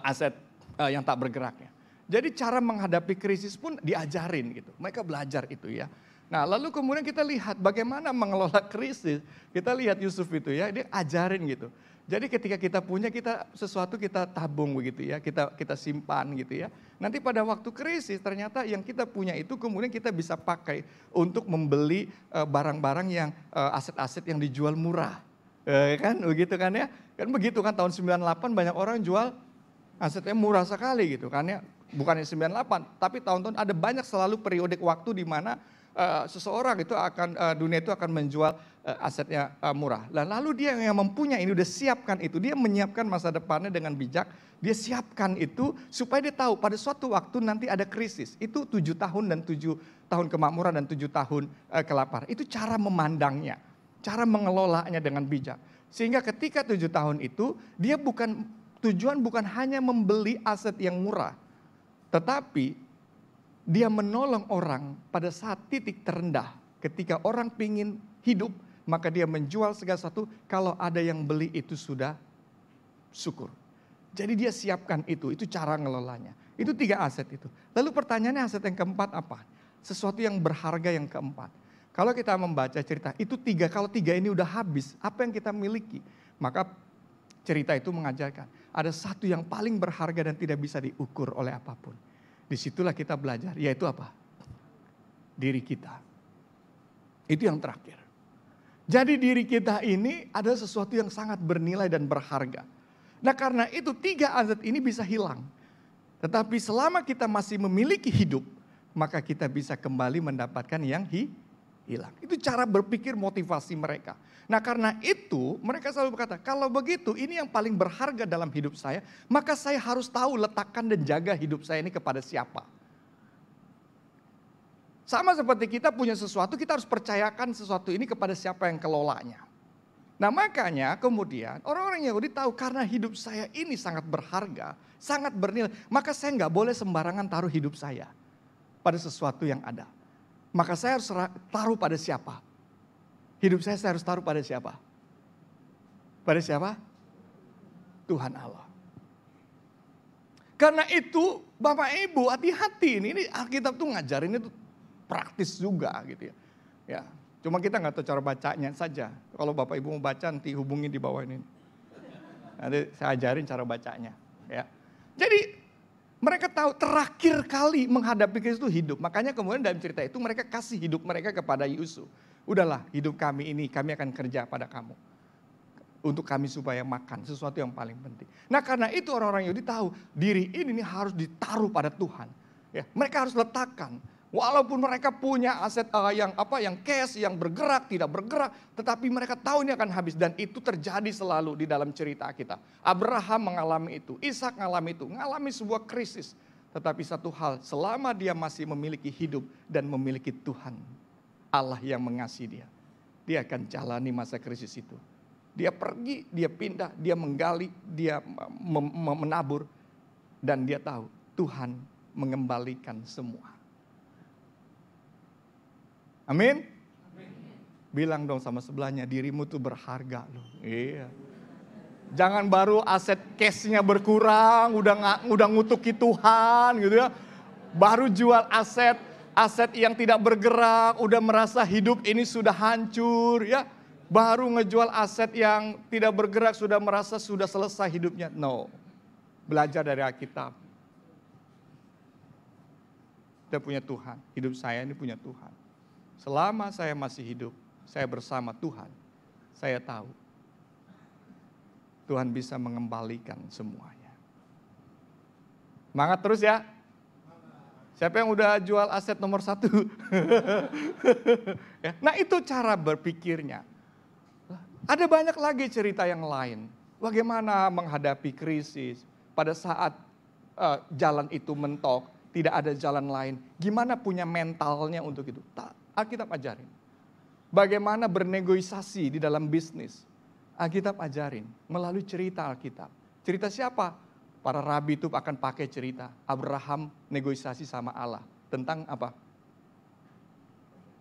aset yang tak bergeraknya. Jadi cara menghadapi krisis pun diajarin gitu. Mereka belajar itu ya. Nah lalu kemudian kita lihat bagaimana mengelola krisis. Kita lihat Yusuf itu ya, dia ajarin gitu. Jadi ketika kita punya, sesuatu kita tabung begitu ya, kita simpan gitu ya. Nanti pada waktu krisis ternyata yang kita punya itu kemudian kita bisa pakai untuk membeli barang-barang yang aset-aset yang dijual murah. Kan begitu kan ya. Kan begitu kan tahun 98 banyak orang jual asetnya murah sekali gitu kan ya. Bukannya 98, tapi tahun-tahun ada banyak selalu periode waktu di mana seseorang itu dunia itu akan menjual asetnya murah. Lalu dia yang mempunyai ini udah siapkan itu, dia menyiapkan masa depannya dengan bijak, dia siapkan itu supaya dia tahu pada suatu waktu nanti ada krisis. Itu 7 tahun dan 7 tahun kemakmuran dan 7 tahun kelaparan. Itu cara memandangnya, cara mengelolanya dengan bijak. Sehingga ketika 7 tahun itu dia tujuan bukan hanya membeli aset yang murah, tetapi dia menolong orang pada saat titik terendah. Ketika orang pingin hidup, maka dia menjual segala sesuatu. Kalau ada yang beli itu sudah syukur. Jadi dia siapkan itu cara ngelolanya. Itu 3 aset itu. Lalu pertanyaannya aset yang keempat apa? Sesuatu yang berharga yang keempat. Kalau kita membaca cerita, itu 3, kalau 3 ini udah habis, apa yang kita miliki? Maka cerita itu mengajarkan, ada satu yang paling berharga dan tidak bisa diukur oleh apapun. Disitulah kita belajar, yaitu apa? Diri kita. Itu yang terakhir. Jadi diri kita ini ada sesuatu yang sangat bernilai dan berharga. Nah karena itu 3 aset ini bisa hilang. Tetapi selama kita masih memiliki hidup, maka kita bisa kembali mendapatkan yang hilang. Itu cara berpikir motivasi mereka. Nah karena itu mereka selalu berkata, kalau begitu ini yang paling berharga dalam hidup saya, maka saya harus tahu letakkan dan jaga hidup saya ini kepada siapa. Sama seperti kita punya sesuatu, kita harus percayakan sesuatu ini kepada siapa yang kelolanya. Nah makanya kemudian orang-orang Yahudi tahu karena hidup saya ini sangat berharga, sangat bernilai, maka saya nggak boleh sembarangan taruh hidup saya pada sesuatu yang ada. Maka saya harus taruh pada siapa? Hidup saya harus taruh pada siapa? Pada siapa? Tuhan Allah. Karena itu Bapak Ibu hati-hati ini Alkitab tuh ngajarin itu praktis juga gitu ya. Ya, cuma kita nggak tahu cara bacanya saja. Kalau Bapak Ibu mau baca nanti hubungi di bawah ini. Nanti saya ajarin cara bacanya. Ya, jadi mereka tahu terakhir kali menghadapi Kristus itu hidup. Makanya kemudian dalam cerita itu mereka kasih hidup mereka kepada Yusuf. Udahlah hidup kami ini, kami akan kerja pada kamu. Untuk kami supaya makan, sesuatu yang paling penting. Nah karena itu orang-orang Yahudi tahu diri ini harus ditaruh pada Tuhan. Ya, mereka harus letakkan. Walaupun mereka punya aset yang cash, yang bergerak, tidak bergerak. Tetapi mereka tahu ini akan habis. Dan itu terjadi selalu di dalam cerita kita. Abraham mengalami itu, Ishak mengalami itu, mengalami sebuah krisis. Tetapi satu hal, selama dia masih memiliki hidup dan memiliki Tuhan. Allah yang mengasihi dia akan jalani masa krisis itu. Dia pergi, dia pindah, dia menggali, dia menabur. Dan dia tahu Tuhan mengembalikan semua. Amin? Bilang dong sama sebelahnya, dirimu tuh berharga loh. Iya. Jangan baru aset cashnya berkurang, udah ngutuki Tuhan gitu ya. Baru jual aset yang tidak bergerak, udah merasa hidup ini sudah hancur ya. Baru ngejual aset yang tidak bergerak, sudah merasa sudah selesai hidupnya. No, belajar dari Alkitab. Kita punya Tuhan, hidup saya ini punya Tuhan. Selama saya masih hidup, saya bersama Tuhan. Saya tahu Tuhan bisa mengembalikan semuanya. Semangat terus ya. Siapa yang udah jual aset nomor 1? Nah itu cara berpikirnya. Ada banyak lagi cerita yang lain. Bagaimana menghadapi krisis pada saat jalan itu mentok, tidak ada jalan lain. Gimana punya mentalnya untuk itu. Alkitab ajarin. Bagaimana bernegosiasi di dalam bisnis. Alkitab ajarin melalui cerita Alkitab. Cerita siapa? Para rabi itu akan pakai cerita. Abraham negosiasi sama Allah. Tentang apa?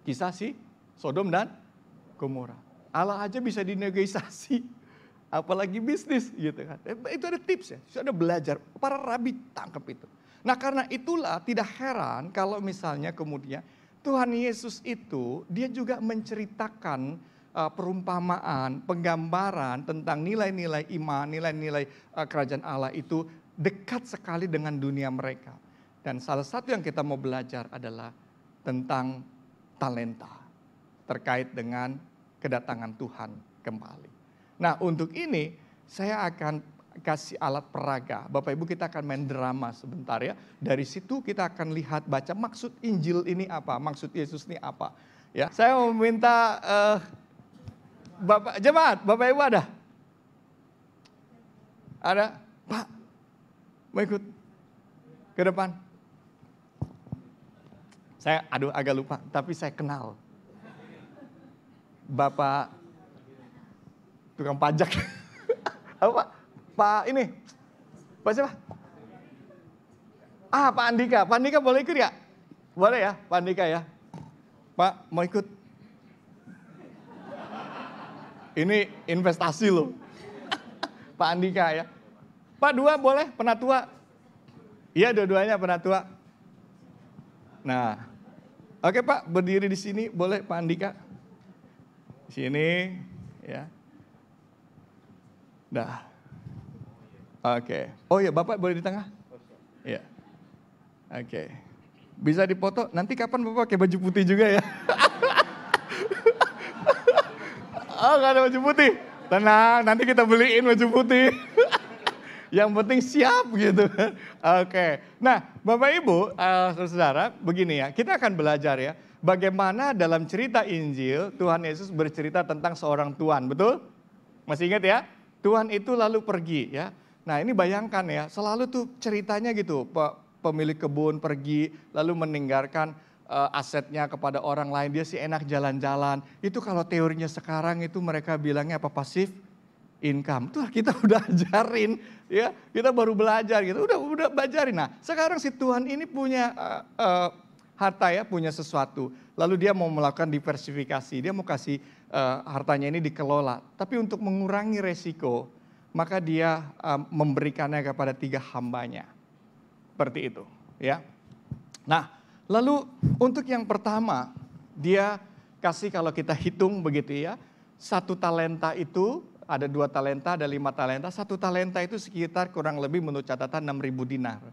Kisah si Sodom dan Gomora. Allah aja bisa dinegosiasi. Apalagi bisnis gitu kan. Itu ada tips ya. Sudah belajar. Para rabi tangkap itu. Nah karena itulah tidak heran kalau misalnya kemudian Tuhan Yesus itu dia juga menceritakan perumpamaan, penggambaran tentang nilai-nilai iman, nilai-nilai kerajaan Allah itu dekat sekali dengan dunia mereka. Dan salah satu yang kita mau belajar adalah tentang talenta terkait dengan kedatangan Tuhan kembali. Nah, untuk ini saya akan kasih alat peraga. Bapak Ibu, kita akan main drama sebentar ya. Dari situ kita akan lihat, baca maksud Injil ini apa, maksud Yesus ini apa. Ya, saya mau minta Bapak jemaat, Bapak Ibu ada? Ada? Pak, mau ikut ke depan? Saya agak lupa, tapi saya kenal. Bapak tukang pajak. Apa? Pak ini. Pak siapa? Pak Andika. Pak Andika boleh ikut ya? Boleh ya, Pak Andika ya. Pak, mau ikut? Ini investasi loh. Pak Andika ya. Pak dua boleh, penatua. Iya, dua-duanya penatua. Nah, oke Pak, berdiri di sini boleh Pak Andika. Di sini ya. Dah. Oke. Oh ya, Bapak boleh di tengah? Iya. Oke. Bisa dipoto, nanti kapan Bapak pakai baju putih juga ya? Oh, gak ada baju putih. Tenang, nanti kita beliin baju putih. Yang penting siap gitu. Oke. Nah, Bapak Ibu, saudara, begini ya. Kita akan belajar ya. Bagaimana dalam cerita Injil, Tuhan Yesus bercerita tentang seorang tuan, betul? Masih ingat ya? Tuan itu lalu pergi ya. Nah, ini bayangkan ya, selalu tuh ceritanya gitu. Pemilik kebun pergi, lalu meninggalkan asetnya kepada orang lain, dia sih enak jalan-jalan. Itu kalau teorinya sekarang itu mereka bilangnya apa, pasif income. Tuh kita udah ajarin ya, kita baru belajar gitu, udah belajarin. Nah, sekarang si Tuhan ini punya harta ya, punya sesuatu. Lalu dia mau melakukan diversifikasi, dia mau kasih hartanya ini dikelola. Tapi untuk mengurangi resiko, maka dia memberikannya kepada 3 hambanya. Seperti itu ya. Nah, lalu untuk yang pertama, dia kasih, kalau kita hitung begitu ya, 1 talenta itu, ada 2 talenta, ada 5 talenta. 1 talenta itu sekitar kurang lebih menurut catatan 6.000 dinar.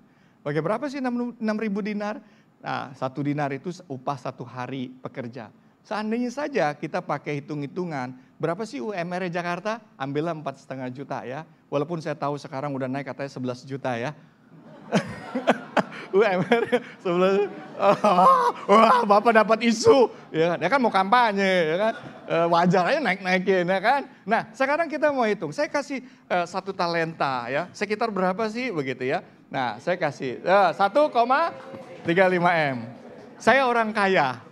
Oke, berapa sih 6.000 dinar? Nah, 1 dinar itu upah 1 hari pekerja. Seandainya saja kita pakai hitung-hitungan, berapa sih UMR Jakarta? Ambillah 4,5 juta ya. Walaupun saya tahu sekarang udah naik katanya 11 juta ya. UMR 11. Wah, Bapak dapat isu. Ya, dia kan mau kampanye, ya kan. Wajar aja naik-naikin, ya kan. Nah, sekarang kita mau hitung. Saya kasih 1 talenta ya. Sekitar berapa sih begitu ya. Nah, saya kasih 1,35 M. Saya orang kaya.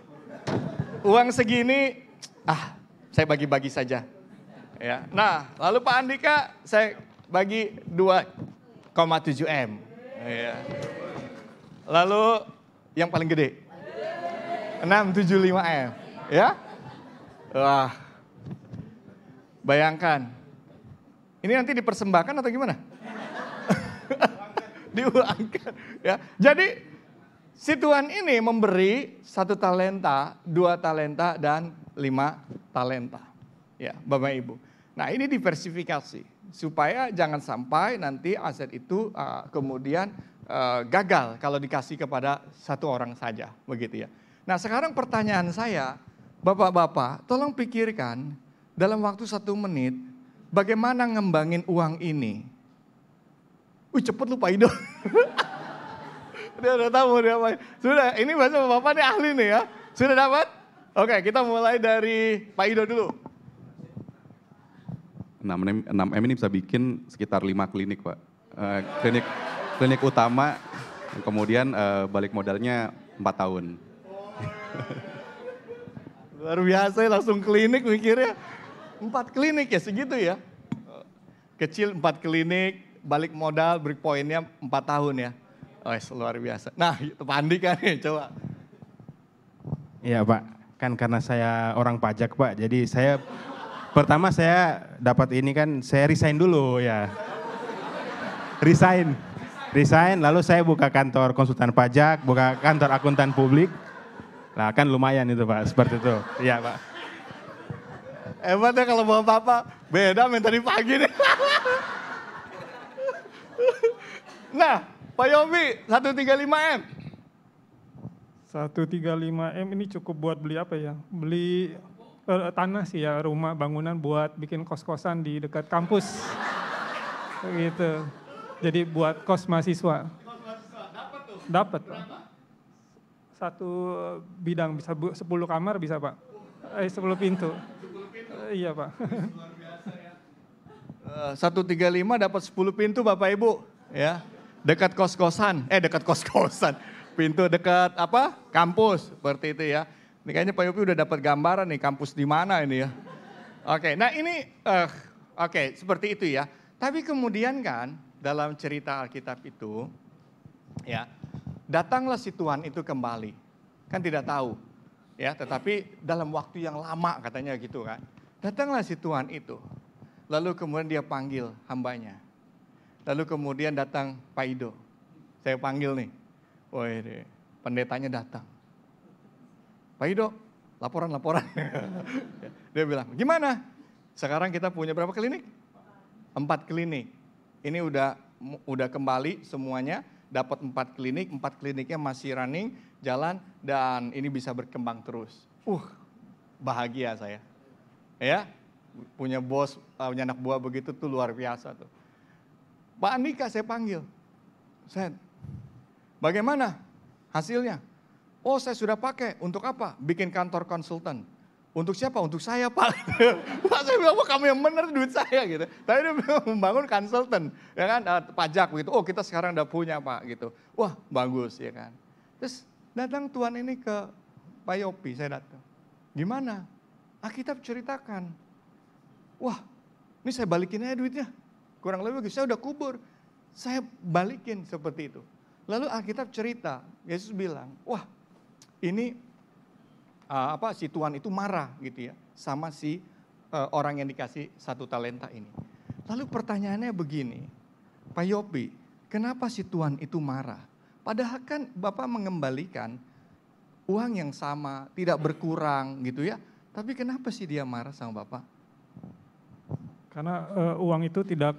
Uang segini, saya bagi-bagi saja. Ya. Nah, lalu Pak Andika saya bagi 2,7 M. Ya. Lalu yang paling gede 675 M. Ya. Wah. Bayangkan. Ini nanti dipersembahkan atau gimana? Diuangkan. Ya. Jadi si Tuhan ini memberi 1 talenta, 2 talenta, dan 5 talenta. Ya, Bapak Ibu. Nah, ini diversifikasi. Supaya jangan sampai nanti aset itu kemudian gagal kalau dikasih kepada 1 orang saja. Begitu ya. Nah, sekarang pertanyaan saya, Bapak-bapak, tolong pikirkan dalam waktu 1 menit, bagaimana ngembangin uang ini. Cepet lu Pak Ido. Dia udah tahu dia apa. Sudah, ini bahasa Bapak nih ahli nih ya. Sudah dapat? Oke, kita mulai dari Pak Ido dulu. 6M ini bisa bikin sekitar 5 klinik Pak. Klinik utama, kemudian balik modalnya 4 tahun. Luar biasa langsung klinik mikirnya. 4 klinik ya segitu ya. Kecil 4 klinik, balik modal, break pointnya 4 tahun ya. Oh, luar biasa. Nah, itu Pak Andika nih, coba. Iya Pak, kan karena saya orang pajak Pak, jadi pertama saya dapat ini kan, saya resign dulu ya. Resign, lalu saya buka kantor konsultan pajak, buka kantor akuntan publik. Nah kan lumayan itu Pak, seperti itu. Iya Pak. Hebat ya kalau bawa papa. Beda main tadi pagi nih. Nah, Pak Yopi 135M. 135M ini cukup buat beli apa ya? Beli tanah sih ya, rumah bangunan buat bikin kos-kosan di dekat kampus. Gitu. Jadi buat kos mahasiswa. Dapat, Pak. Satu bidang bisa 10 kamar bisa, Pak. 10 pintu. Iya, Pak. 135 dapat 10 pintu Bapak Ibu, ya. Dekat kos-kosan, dekat kos-kosan. Pintu dekat apa? Kampus, seperti itu ya. Ini kayaknya Pak Yopi udah dapat gambaran nih kampus di mana ini ya. Oke, nah ini oke, seperti itu ya. Tapi kemudian kan dalam cerita Alkitab itu ya, datanglah si Tuhan itu kembali. Kan tidak tahu ya, tetapi dalam waktu yang lama katanya gitu kan. Datanglah si Tuhan itu. Lalu kemudian dia panggil hambanya. Lalu kemudian datang Pak Ido. Saya panggil nih. Woi, pendetanya datang. Pak Ido, laporan. Dia bilang, gimana? Sekarang kita punya berapa klinik? 4 klinik. Ini udah kembali semuanya. Dapat 4 klinik, 4 kliniknya masih running, jalan, dan ini bisa berkembang terus. Bahagia saya. Ya, punya bos, punya anak buah begitu tuh luar biasa tuh. Pak Andika saya panggil. Bagaimana hasilnya? Oh, saya sudah pakai. Untuk apa? Bikin kantor konsultan. Untuk siapa? Untuk saya, Pak. Pak, saya bilang, kamu yang benar duit saya gitu. Tapi dia membangun konsultan, ya kan, pajak gitu. Oh, kita sekarang udah punya, Pak, gitu. Wah, bagus ya kan. Terus datang Tuhan ini ke Pak Yopi, saya datang. Gimana? Alkitab ceritakan. Wah, ini saya balikin aja duitnya. Kurang lebih saya udah kubur. Saya balikin seperti itu. Lalu Alkitab cerita, Yesus bilang, wah ini si Tuhan itu marah gitu ya. Sama si orang yang dikasih 1 talenta ini. Lalu pertanyaannya begini, Pak Yopi, kenapa si Tuhan itu marah? Padahal kan Bapak mengembalikan uang yang sama, tidak berkurang gitu ya. Tapi kenapa sih dia marah sama Bapak? Karena uang itu tidak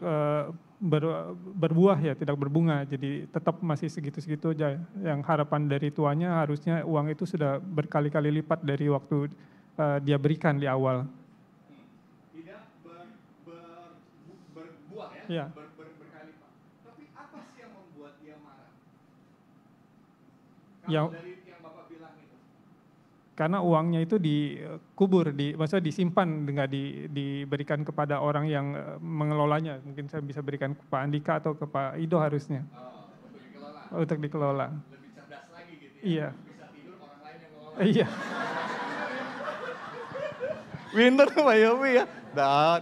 berbuah ya, tidak berbunga. Jadi tetap masih segitu-segitu aja. Yang harapan dari tuannya harusnya uang itu sudah berkali-kali lipat dari waktu dia berikan di awal. Tidak berbuah ya? Berkali lipat. Tapi apa sih yang membuat dia marah? Dari yang Bapak bilang itu. Karena uangnya itu dikubur, maksudnya disimpan, nggak diberikan kepada orang yang mengelolanya. Mungkin saya bisa berikan ke Pak Andika atau ke Pak Ido harusnya. Untuk dikelola. Lebih cerdas lagi gitu ya. Iya. Bisa tidur orang lain yang ngelola. Iya. Winter Pak Yopi ya.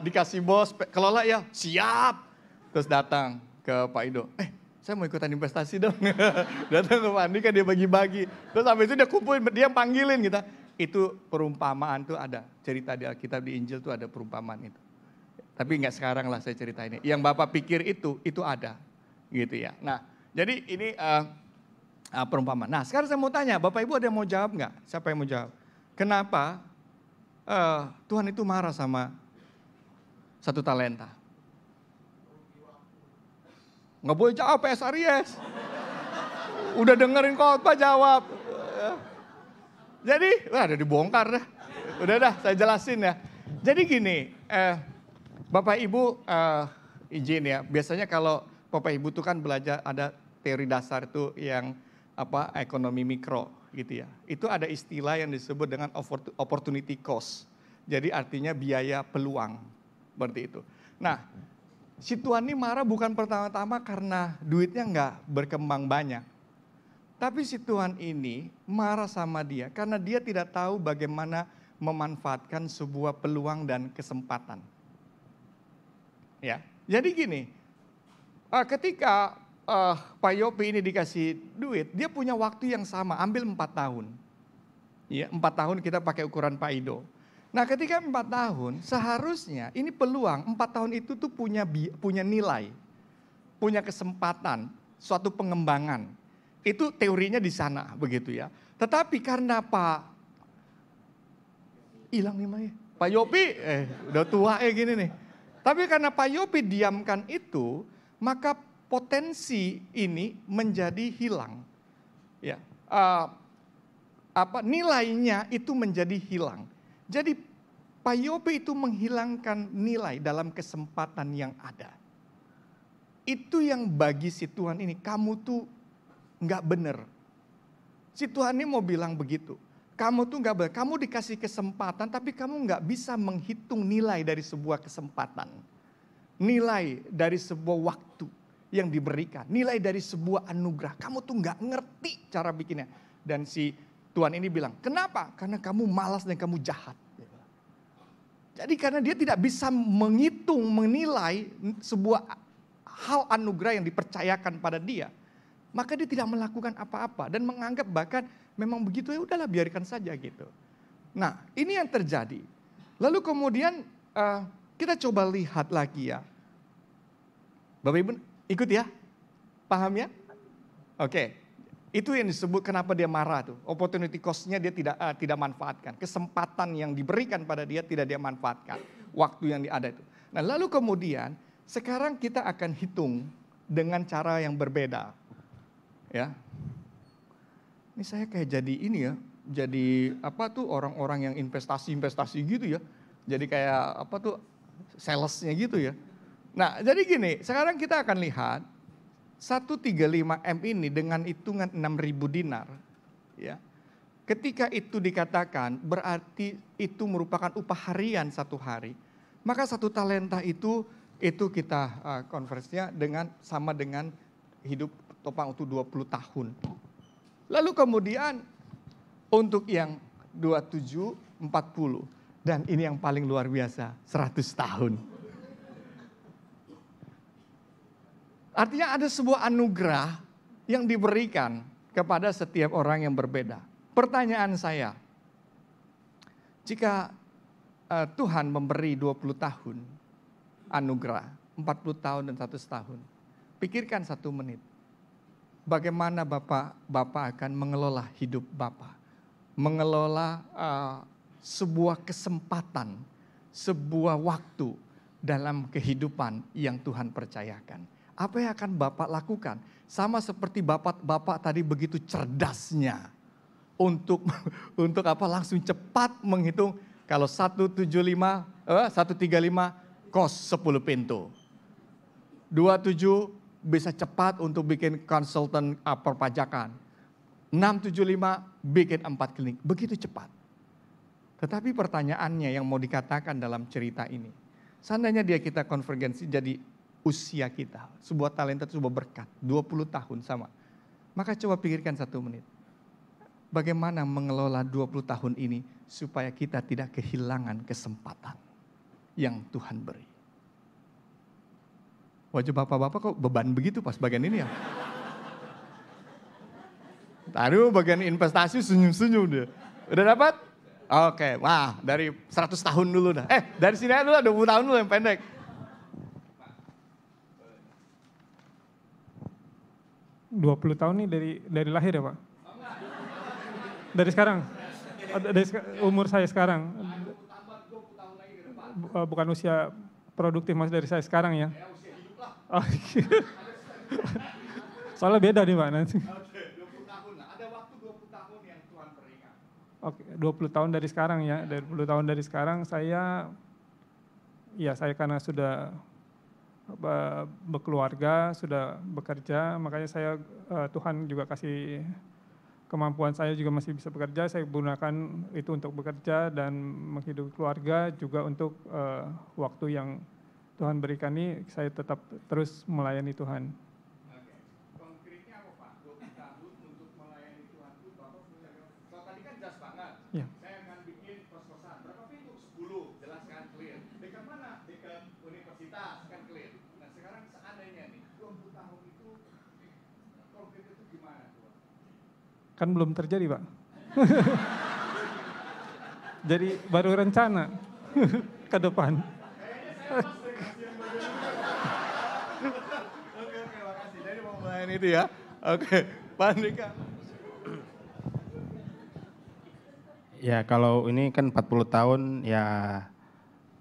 Dikasih bos, kelola ya, siap. Terus datang ke Pak Ido. Saya mau ikutan investasi dong. Datang ke Pak Andika, dia bagi-bagi. Terus sampai itu dia kumpulin, dia panggilin kita. Itu perumpamaan tuh ada. Cerita di Alkitab, di Injil tuh ada perumpamaan itu. Tapi enggak sekarang lah saya cerita ini. Yang Bapak pikir itu ada. Gitu ya. Nah, jadi ini perumpamaan. Nah, sekarang saya mau tanya, Bapak Ibu ada yang mau jawab enggak? Siapa yang mau jawab? Kenapa Tuhan itu marah sama 1 talenta? Nggak boleh jawab PS Aries. Udah dengerin khotbah jawab. Jadi, udah dibongkar dah. Udah dah, saya jelasin ya. Jadi gini, Bapak Ibu izin ya. Biasanya kalau Bapak Ibu tuh kan belajar ada teori dasar itu yang ekonomi mikro gitu ya. Itu ada istilah yang disebut dengan opportunity cost. Jadi artinya biaya peluang. Seperti itu. Nah, si Tuhan ini marah bukan pertama-tama karena duitnya nggak berkembang banyak. Tapi si Tuhan ini marah sama dia karena dia tidak tahu bagaimana memanfaatkan sebuah peluang dan kesempatan. Ya, jadi gini, ketika Pak Yopi ini dikasih duit, dia punya waktu yang sama, ambil 4 tahun. Ya, 4 tahun kita pakai ukuran Pak Ido. Nah ketika 4 tahun, seharusnya ini peluang 4 tahun itu tuh punya nilai, punya kesempatan, suatu pengembangan. Itu teorinya di sana begitu ya. Tetapi karena hilang nilainya. Pak Yopi, udah tua gini nih. Tapi karena Pak Yopi diamkan itu, maka potensi ini menjadi hilang. Ya, nilainya itu menjadi hilang. Jadi Pak Yopi itu menghilangkan nilai dalam kesempatan yang ada. Itu yang bagi si Tuhan ini, kamu tuh nggak bener. Si Tuhan ini mau bilang begitu. Kamu tuh nggak bener, kamu dikasih kesempatan tapi kamu nggak bisa menghitung nilai dari sebuah kesempatan. Nilai dari sebuah waktu yang diberikan. Nilai dari sebuah anugerah. Kamu tuh nggak ngerti cara bikinnya. Dan si Tuhan ini bilang, kenapa? Karena kamu malas dan kamu jahat. Jadi karena dia tidak bisa menghitung, menilai sebuah hal anugerah yang dipercayakan pada dia. Maka dia tidak melakukan apa-apa dan menganggap bahkan memang begitu ya udahlah biarkan saja gitu. Nah ini yang terjadi. Lalu kemudian kita coba lihat lagi ya. Bapak Ibu ikut ya? Paham ya? Oke. Itu yang disebut kenapa dia marah tuh. Opportunity cost-nya dia tidak manfaatkan. Kesempatan yang diberikan pada dia tidak dia manfaatkan. Waktu yang ada itu. Nah lalu kemudian sekarang kita akan hitung dengan cara yang berbeda. Ya, ini saya kayak jadi ini ya, jadi apa tuh orang-orang yang investasi gitu ya, jadi kayak apa tuh salesnya gitu ya. Nah jadi gini, sekarang kita akan lihat 135M ini dengan hitungan 6.000 dinar, ya. Ketika itu dikatakan berarti itu merupakan upah harian satu hari, maka 1 talenta itu kita konversinya sama dengan hidup topang untuk 20 tahun. Lalu kemudian untuk yang 27, 40. Dan ini yang paling luar biasa, 100 tahun. Artinya ada sebuah anugerah yang diberikan kepada setiap orang yang berbeda. Pertanyaan saya, jika Tuhan memberi 20 tahun anugerah, 40 tahun dan 100 tahun, pikirkan 1 menit. Bagaimana Bapak akan mengelola hidup Bapak. Mengelola sebuah kesempatan, sebuah waktu dalam kehidupan yang Tuhan percayakan. Apa yang akan Bapak lakukan? Sama seperti Bapak tadi begitu cerdasnya. Untuk apa? Langsung cepat menghitung. Kalau 135 kos 10 pintu. 27 bisa cepat untuk bikin konsultan perpajakan. 675 bikin 4 klinik. Begitu cepat. Tetapi pertanyaannya yang mau dikatakan dalam cerita ini. Seandainya kita konvergensi jadi usia kita. Sebuah talenta, sebuah berkat. 20 tahun sama. Maka coba pikirkan 1 menit. Bagaimana mengelola 20 tahun ini supaya kita tidak kehilangan kesempatan yang Tuhan beri. Wajah bapak-bapak kok beban begitu pas bagian ini ya? Taruh bagian investasi senyum-senyum dia. Udah dapat? Oke, wah dari 100 tahun dulu dah. Dari sini aja dulu 20 tahun dulu yang pendek. ...20 tahun nih dari lahir ya Pak? Dari sekarang? Dari umur saya sekarang? Bukan usia produktif mas dari saya sekarang ya? Oh, soalnya beda nih Pak nanti. Oke, 20 tahun lah. Ada waktu 20 tahun yang Tuhan berikan. Oke, 20 tahun dari sekarang ya. Dari 20 tahun dari sekarang saya karena sudah berkeluarga, sudah bekerja, makanya saya Tuhan juga kasih kemampuan saya juga masih bisa bekerja. Saya gunakan itu untuk bekerja dan menghidupi keluarga, juga untuk waktu yang Tuhan berikan ini, saya tetap terus melayani Tuhan. Oke. Konkretnya apa Pak? 20 tahun untuk melayani Tuhan itu Bapak punya. Kalau tadi kan jelas banget. Ya. Saya akan bikin kos-kosan. Berapa pintu? 10. Jelas kan clear. Dekat mana? Dekat universitas kan clear. Nah sekarang seandainya nih 20 tahun itu konkret itu gimana Tuhan? Kan belum terjadi Pak. Jadi baru rencana ke depan. Oke, makasih. Jadi mau melayani itu ya. Oke, Pak Andika. Ya kalau ini kan 40 tahun ya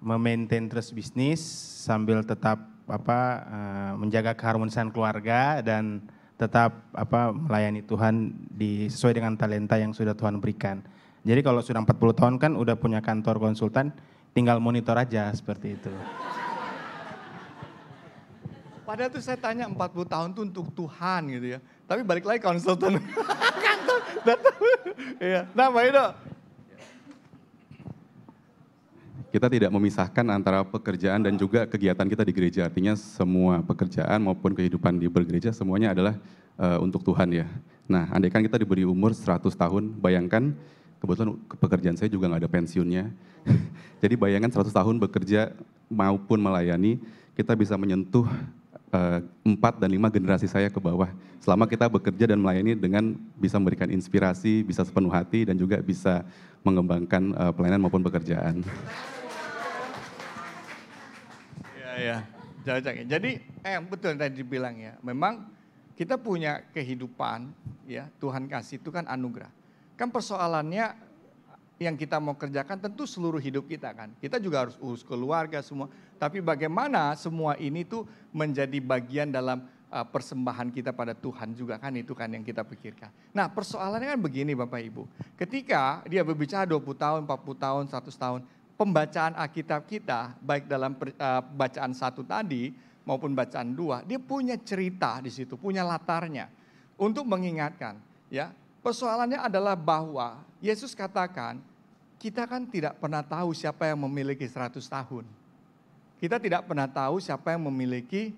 memaintain terus bisnis sambil tetap menjaga keharmonisan keluarga dan tetap melayani Tuhan sesuai dengan talenta yang sudah Tuhan berikan. Jadi kalau sudah 40 tahun kan udah punya kantor konsultan, tinggal monitor aja seperti itu. Padahal tuh saya tanya 40 tahun tuh untuk Tuhan gitu ya. Tapi balik lagi konsultan. Kantor. Iya. Nah Pak Ido. Kita tidak memisahkan antara pekerjaan dan juga kegiatan kita di gereja. Artinya semua pekerjaan maupun kehidupan di bergereja semuanya adalah untuk Tuhan ya. Nah andaikan kita diberi umur 100 tahun, bayangkan kebetulan pekerjaan saya juga nggak ada pensiunnya. Jadi bayangkan 100 tahun bekerja maupun melayani, kita bisa menyentuh 4 dan 5 generasi saya ke bawah. Selama kita bekerja dan melayani dengan bisa memberikan inspirasi, bisa sepenuh hati dan juga bisa mengembangkan pelayanan maupun pekerjaan. Ya, cocok. Jadi betul yang tadi dibilang ya. Memang kita punya kehidupan ya, Tuhan kasih itu kan anugerah. Kan persoalannya yang kita mau kerjakan tentu seluruh hidup kita kan. Kita juga harus urus keluarga semua. Tapi bagaimana semua ini tuh menjadi bagian dalam persembahan kita pada Tuhan juga kan, itu kan yang kita pikirkan. Nah persoalannya kan begini Bapak Ibu. Ketika dia berbicara 20 tahun, 40 tahun, 100 tahun. Pembacaan Alkitab kita, baik dalam bacaan 1 tadi maupun bacaan 2, dia punya cerita di situ, punya latarnya untuk mengingatkan. Ya, persoalannya adalah bahwa Yesus katakan, kita kan tidak pernah tahu siapa yang memiliki 100 tahun. Kita tidak pernah tahu siapa yang memiliki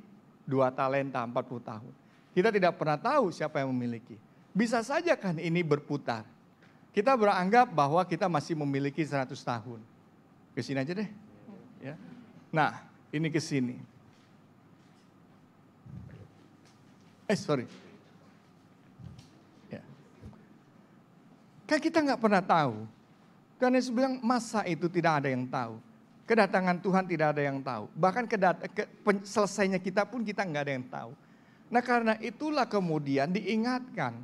2 talenta 40 tahun. Kita tidak pernah tahu siapa yang memiliki. Bisa saja kan ini berputar. Kita beranggap bahwa kita masih memiliki 100 tahun. Kesini aja deh. Ya. Nah, ini kesini. Sorry. Ya. Kan kita nggak pernah tahu. Karena Yesus bilang masa itu tidak ada yang tahu. Kedatangan Tuhan tidak ada yang tahu. Bahkan selesainya kita pun kita nggak ada yang tahu. Nah karena itulah kemudian diingatkan.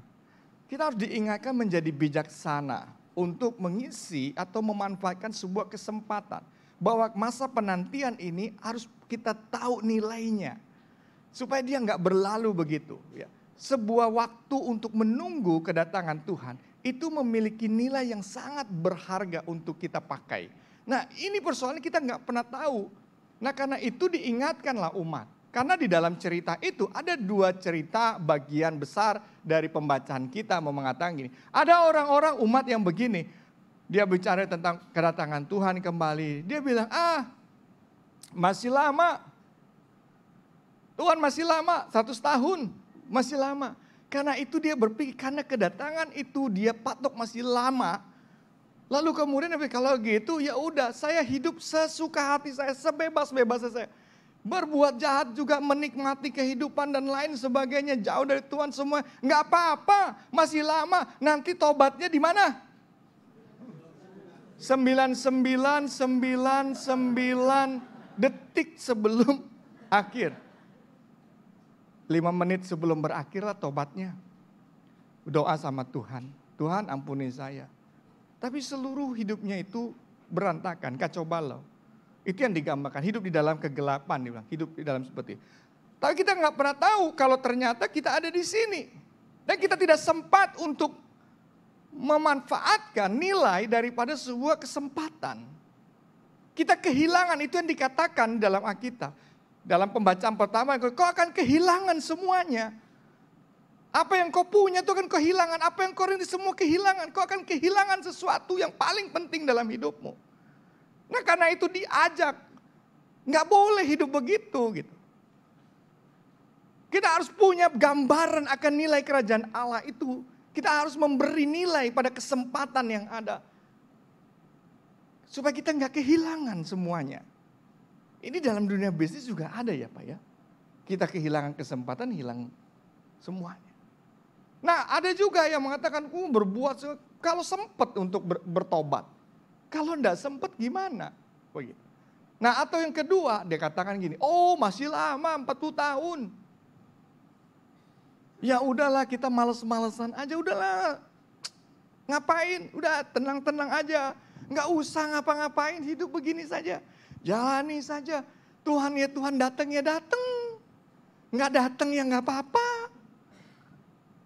Kita harus diingatkan menjadi bijaksana untuk mengisi atau memanfaatkan sebuah kesempatan. Bahwa masa penantian ini harus kita tahu nilainya. Supaya dia nggak berlalu begitu. Ya. Sebuah waktu untuk menunggu kedatangan Tuhan. Itu memiliki nilai yang sangat berharga untuk kita pakai. Nah ini persoalannya kita nggak pernah tahu. Nah karena itu diingatkanlah umat. Karena di dalam cerita itu ada 2 cerita bagian besar dari pembacaan kita mau mengatakan gini. Ada orang-orang umat yang begini. Dia bicara tentang kedatangan Tuhan kembali. Dia bilang, masih lama. Tuhan masih lama, 100 tahun. Masih lama. Karena itu dia berpikir, karena kedatangan itu dia patok masih lama. Lalu kemudian kalau gitu ya udah saya hidup sesuka hati saya, sebebas-bebasnya saya. Berbuat jahat juga, menikmati kehidupan dan lain sebagainya. Jauh dari Tuhan semua. Nggak apa-apa, masih lama. Nanti tobatnya di mana? 9999 detik sebelum akhir. 5 menit sebelum berakhirlah tobatnya. Doa sama Tuhan. Tuhan ampuni saya. Tapi seluruh hidupnya itu berantakan, kacau balau. Itu yang digambarkan, hidup di dalam kegelapan, dia bilang, hidup di dalam seperti itu. Tapi kita nggak pernah tahu kalau ternyata kita ada di sini. Dan kita tidak sempat untuk memanfaatkan nilai daripada sebuah kesempatan. Kita kehilangan, itu yang dikatakan dalam Alkitab. Dalam pembacaan pertama, kau akan kehilangan semuanya. Apa yang kau punya itu akan kehilangan, apa yang kau rindu semua kehilangan. Kau akan kehilangan sesuatu yang paling penting dalam hidupmu. Nah karena itu diajak, nggak boleh hidup begitu gitu. Kita harus punya gambaran akan nilai kerajaan Allah itu. Kita harus memberi nilai pada kesempatan yang ada. Supaya kita nggak kehilangan semuanya. Ini dalam dunia bisnis juga ada ya Pak ya. Kita kehilangan kesempatan, hilang semuanya. Nah ada juga yang mengatakan, berbuat kalau sempat untuk bertobat. Kalau enggak sempat gimana? Begitu. Nah atau yang kedua dia katakan gini, masih lama 40 tahun. Ya udahlah kita males-malesan aja, udahlah. Ngapain? Udah tenang-tenang aja. Nggak usah ngapa-ngapain, hidup begini saja. Jalani saja. Tuhan ya Tuhan, datang ya datang. Nggak datang ya nggak apa-apa.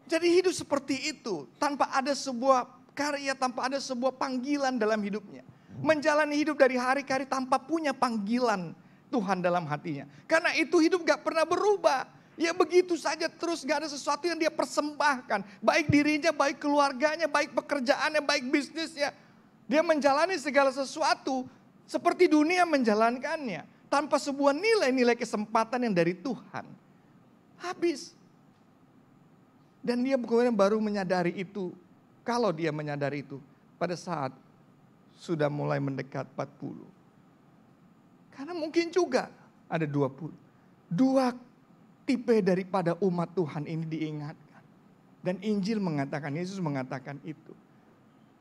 Jadi hidup seperti itu. Tanpa ada sebuah karya, tanpa ada sebuah panggilan dalam hidupnya. Menjalani hidup dari hari ke hari tanpa punya panggilan Tuhan dalam hatinya. Karena itu hidup gak pernah berubah. Ya begitu saja terus, gak ada sesuatu yang dia persembahkan. Baik dirinya, baik keluarganya, baik pekerjaannya, baik bisnisnya. Dia menjalani segala sesuatu seperti dunia menjalankannya. Tanpa sebuah nilai-nilai kesempatan yang dari Tuhan. Habis. Dan dia kemudian baru menyadari itu. Kalau dia menyadari itu pada saat sudah mulai mendekat 40. Karena mungkin juga ada 20. Dua tipe daripada umat Tuhan ini diingatkan. Dan Injil mengatakan, Yesus mengatakan itu.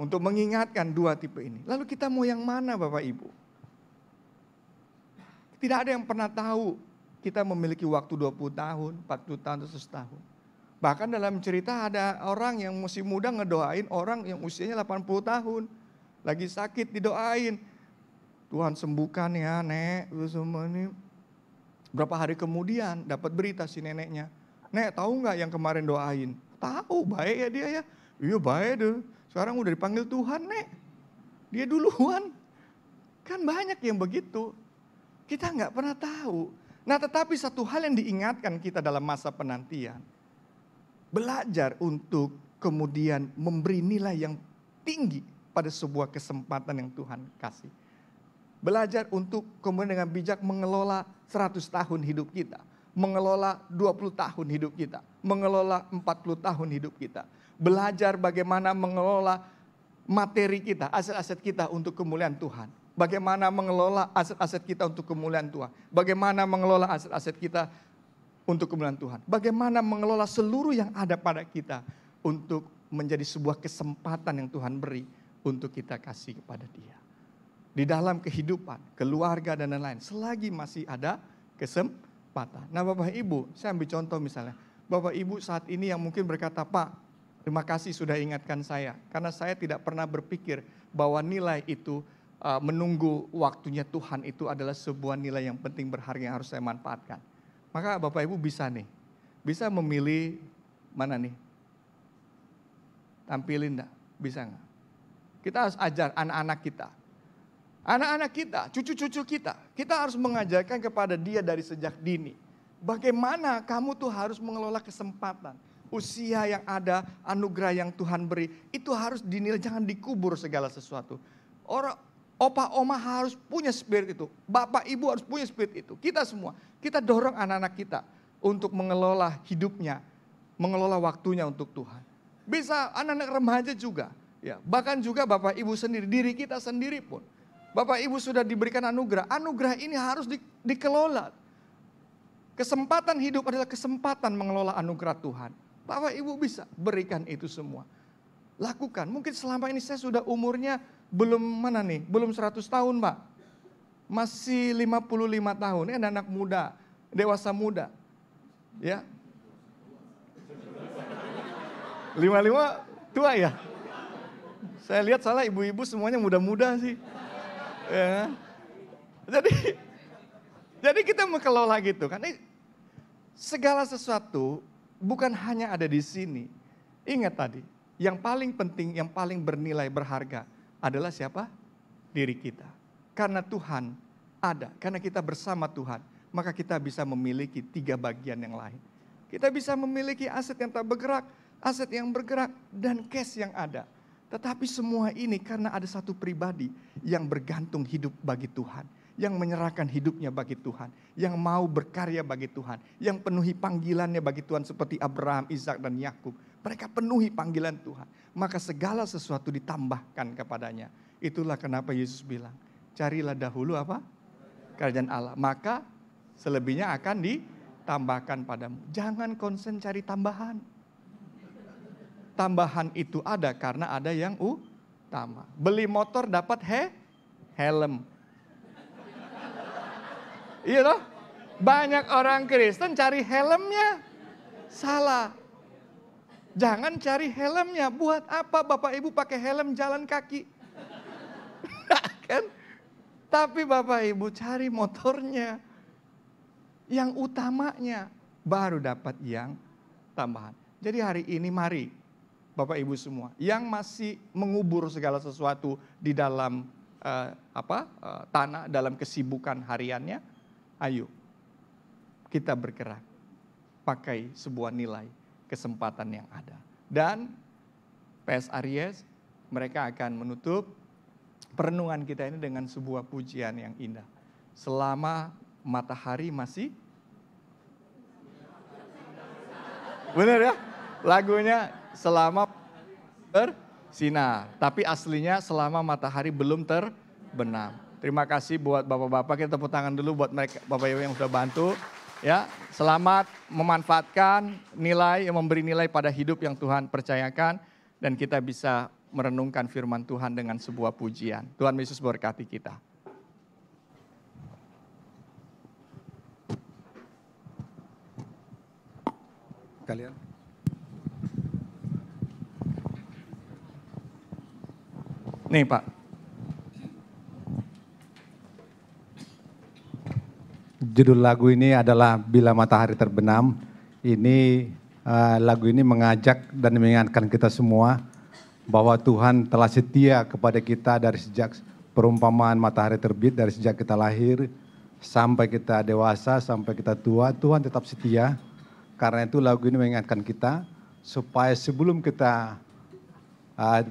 Untuk mengingatkan dua tipe ini. Lalu kita mau yang mana Bapak Ibu? Tidak ada yang pernah tahu kita memiliki waktu 20 tahun, 40 tahun, 100 tahun. Bahkan dalam cerita ada orang yang masih muda ngedoain orang yang usianya 80 tahun. Lagi sakit didoain. Tuhan sembuhkan ya Nek. Semua ini. Berapa hari kemudian dapat berita si neneknya. Nek tahu nggak yang kemarin doain? Tahu, baik ya dia ya. Iya baik deh. Sekarang udah dipanggil Tuhan Nek. Dia duluan. Kan banyak yang begitu. Kita nggak pernah tahu. Nah tetapi satu hal yang diingatkan kita dalam masa penantian. Belajar untuk kemudian memberi nilai yang tinggi pada sebuah kesempatan yang Tuhan kasih. Belajar untuk kemudian dengan bijak mengelola 100 tahun hidup kita. Mengelola 20 tahun hidup kita. Mengelola 40 tahun hidup kita. Belajar bagaimana mengelola materi kita, aset-aset kita untuk kemuliaan Tuhan. Bagaimana mengelola aset-aset kita untuk kemuliaan Tuhan. Bagaimana mengelola aset-aset kita untuk kemuliaan Tuhan. Bagaimana mengelola seluruh yang ada pada kita untuk menjadi sebuah kesempatan yang Tuhan beri untuk kita kasih kepada Dia. Di dalam kehidupan, keluarga dan lain-lain. Selagi masih ada kesempatan. Nah Bapak Ibu, saya ambil contoh misalnya. Bapak Ibu saat ini yang mungkin berkata, Pak, terima kasih sudah ingatkan saya. Karena saya tidak pernah berpikir bahwa nilai itu menunggu waktunya Tuhan itu adalah sebuah nilai yang penting berharga yang harus saya manfaatkan. Maka Bapak Ibu bisa nih, bisa memilih mana nih? Tampilin enggak? Bisa enggak? Kita harus ajar anak-anak kita. Anak-anak kita, cucu-cucu kita harus mengajarkan kepada dia dari sejak dini. Bagaimana kamu tuh harus mengelola kesempatan. Usia yang ada, anugerah yang Tuhan beri, itu harus dinilai, jangan dikubur segala sesuatu. Orang opa oma harus punya spirit itu. Bapak ibu harus punya spirit itu. Kita semua, kita dorong anak-anak kita untuk mengelola hidupnya, mengelola waktunya untuk Tuhan. Bisa anak-anak remaja juga. Ya, bahkan juga bapak ibu sendiri, diri kita sendiri pun. Bapak ibu sudah diberikan anugerah. Anugerah ini harus dikelola. Kesempatan hidup adalah kesempatan mengelola anugerah Tuhan. Bapak ibu bisa berikan itu semua. Lakukan. Mungkin selama ini saya sudah umurnya belum 100 tahun Pak. Masih 55 tahun. Ini anak muda, dewasa muda. Ya. 55 tua ya. Saya lihat salah ibu-ibu semuanya muda-muda sih. Ya. Jadi kita mengelola gitu kan. Segala sesuatu bukan hanya ada di sini. Ingat tadi, yang paling penting, yang paling bernilai, berharga adalah siapa? Diri kita. Karena Tuhan ada, karena kita bersama Tuhan, maka kita bisa memiliki 3 bagian yang lain. Kita bisa memiliki aset yang tak bergerak, aset yang bergerak, dan cash yang ada. Tetapi semua ini karena ada satu pribadi yang bergantung hidup bagi Tuhan. Yang menyerahkan hidupnya bagi Tuhan. Yang mau berkarya bagi Tuhan. Yang penuhi panggilannya bagi Tuhan seperti Abraham, Ishak dan Yakub. Mereka penuhi panggilan Tuhan. Maka segala sesuatu ditambahkan kepadanya. Itulah kenapa Yesus bilang, carilah dahulu apa? Kerajaan Allah. Maka selebihnya akan ditambahkan padamu. Jangan konsen cari tambahan. Tambahan itu ada karena ada yang utama. Beli motor dapat helm. Iya loh. Banyak orang Kristen cari helmnya. Salah. Jangan cari helmnya. Buat apa Bapak Ibu pakai helm jalan kaki? Kan? Tapi Bapak Ibu cari motornya. Yang utamanya baru dapat yang tambahan. Jadi hari ini mari Bapak Ibu semua yang masih mengubur segala sesuatu di dalam tanah, dalam kesibukan hariannya, ayo kita bergerak pakai sebuah nilai kesempatan yang ada. Dan PS Aries mereka akan menutup perenungan kita ini dengan sebuah pujian yang indah. Selama matahari masih, benar ya? Lagunya selama bersinar, tapi aslinya selama matahari belum terbenam. Terima kasih buat bapak-bapak, kita tepuk tangan dulu buat mereka, bapak ibu yang sudah bantu. Ya, selamat memanfaatkan nilai, memberi nilai pada hidup yang Tuhan percayakan, dan kita bisa merenungkan firman Tuhan dengan sebuah pujian. Tuhan Yesus berkati kita. Kalian. Nih Pak. Judul lagu ini adalah Bila Matahari Terbenam. Ini lagu ini mengajak dan mengingatkan kita semua bahwa Tuhan telah setia kepada kita dari sejak perumpamaan matahari terbit, dari sejak kita lahir sampai kita dewasa, sampai kita tua, Tuhan tetap setia. Karena itu lagu ini mengingatkan kita supaya sebelum kita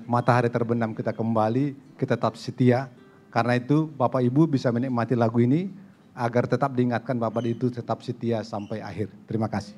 matahari terbenam kita kembali, kita tetap setia. Karena itu Bapak Ibu bisa menikmati lagu ini agar tetap diingatkan Bapak itu tetap setia sampai akhir. Terima kasih.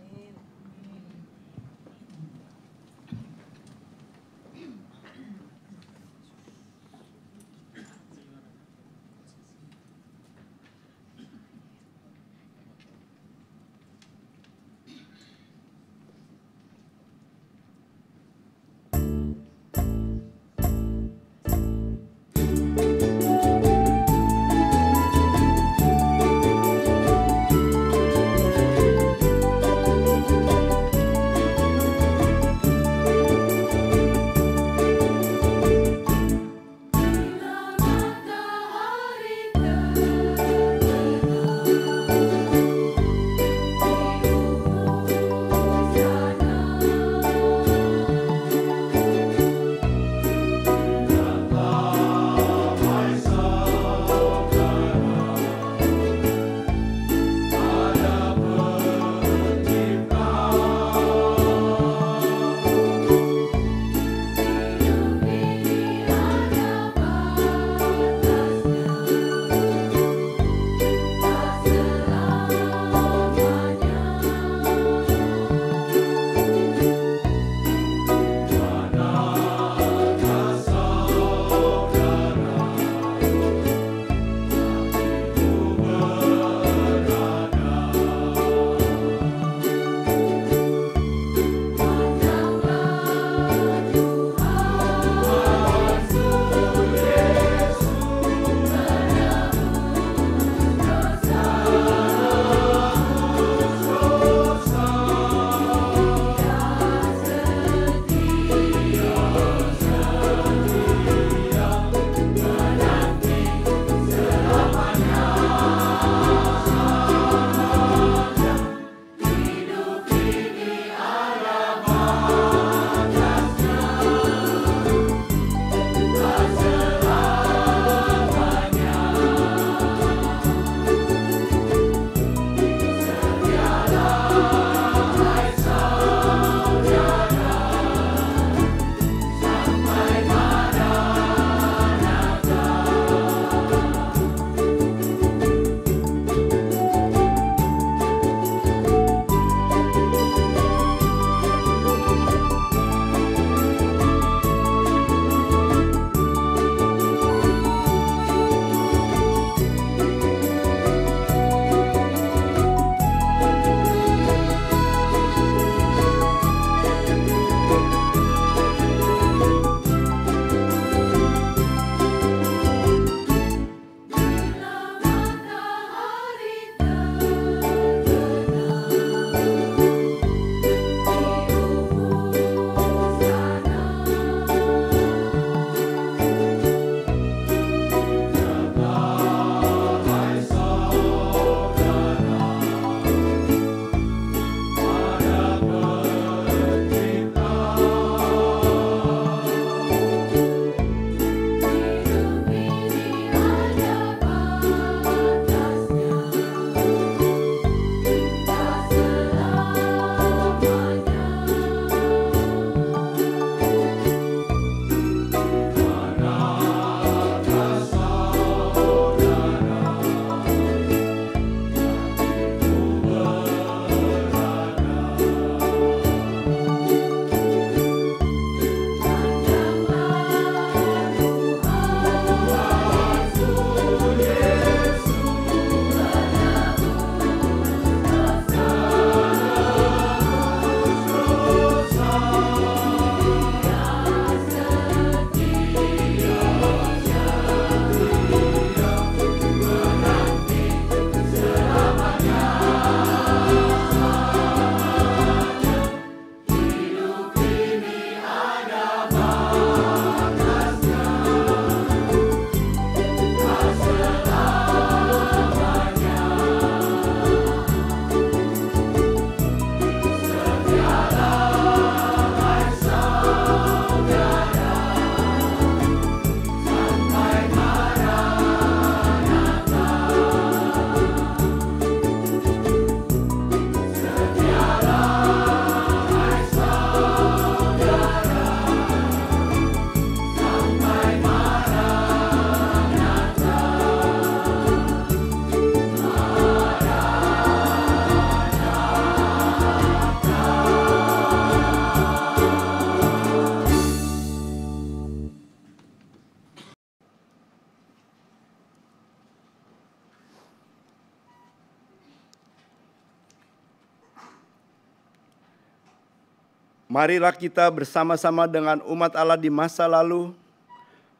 Marilah kita bersama-sama dengan umat Allah di masa lalu,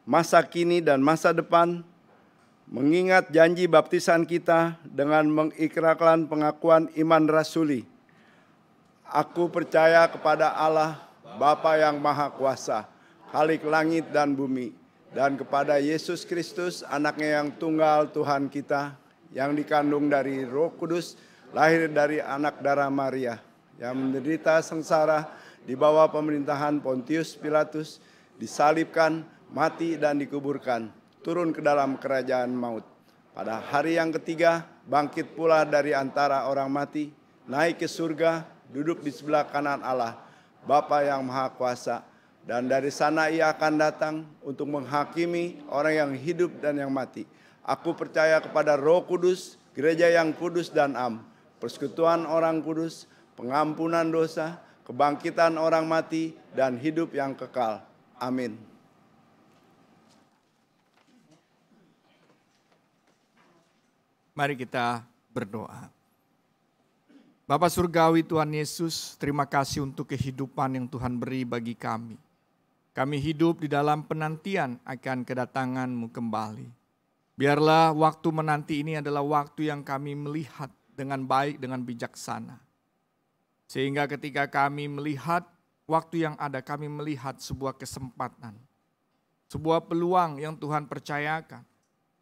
masa kini, dan masa depan, mengingat janji baptisan kita dengan mengikrarkan pengakuan iman rasuli. Aku percaya kepada Allah, Bapa yang Maha Kuasa, Khalik langit dan bumi, dan kepada Yesus Kristus, anaknya yang tunggal Tuhan kita, yang dikandung dari Roh Kudus, lahir dari anak darah Maria, yang menderita sengsara di bawah pemerintahan Pontius Pilatus, disalibkan, mati dan dikuburkan, turun ke dalam kerajaan maut. Pada hari yang ketiga, bangkit pula dari antara orang mati, naik ke surga, duduk di sebelah kanan Allah, Bapa yang Maha Kuasa, dan dari sana ia akan datang untuk menghakimi orang yang hidup dan yang mati. Aku percaya kepada Roh Kudus, gereja yang kudus dan am, persekutuan orang kudus, pengampunan dosa, kebangkitan orang mati, dan hidup yang kekal. Amin. Mari kita berdoa. Bapa Surgawi Tuhan Yesus, terima kasih untuk kehidupan yang Tuhan beri bagi kami. Kami hidup di dalam penantian akan kedatangan-Mu kembali. Biarlah waktu menanti ini adalah waktu yang kami melihat dengan baik, dengan bijaksana. Sehingga ketika kami melihat waktu yang ada, kami melihat sebuah kesempatan. Sebuah peluang yang Tuhan percayakan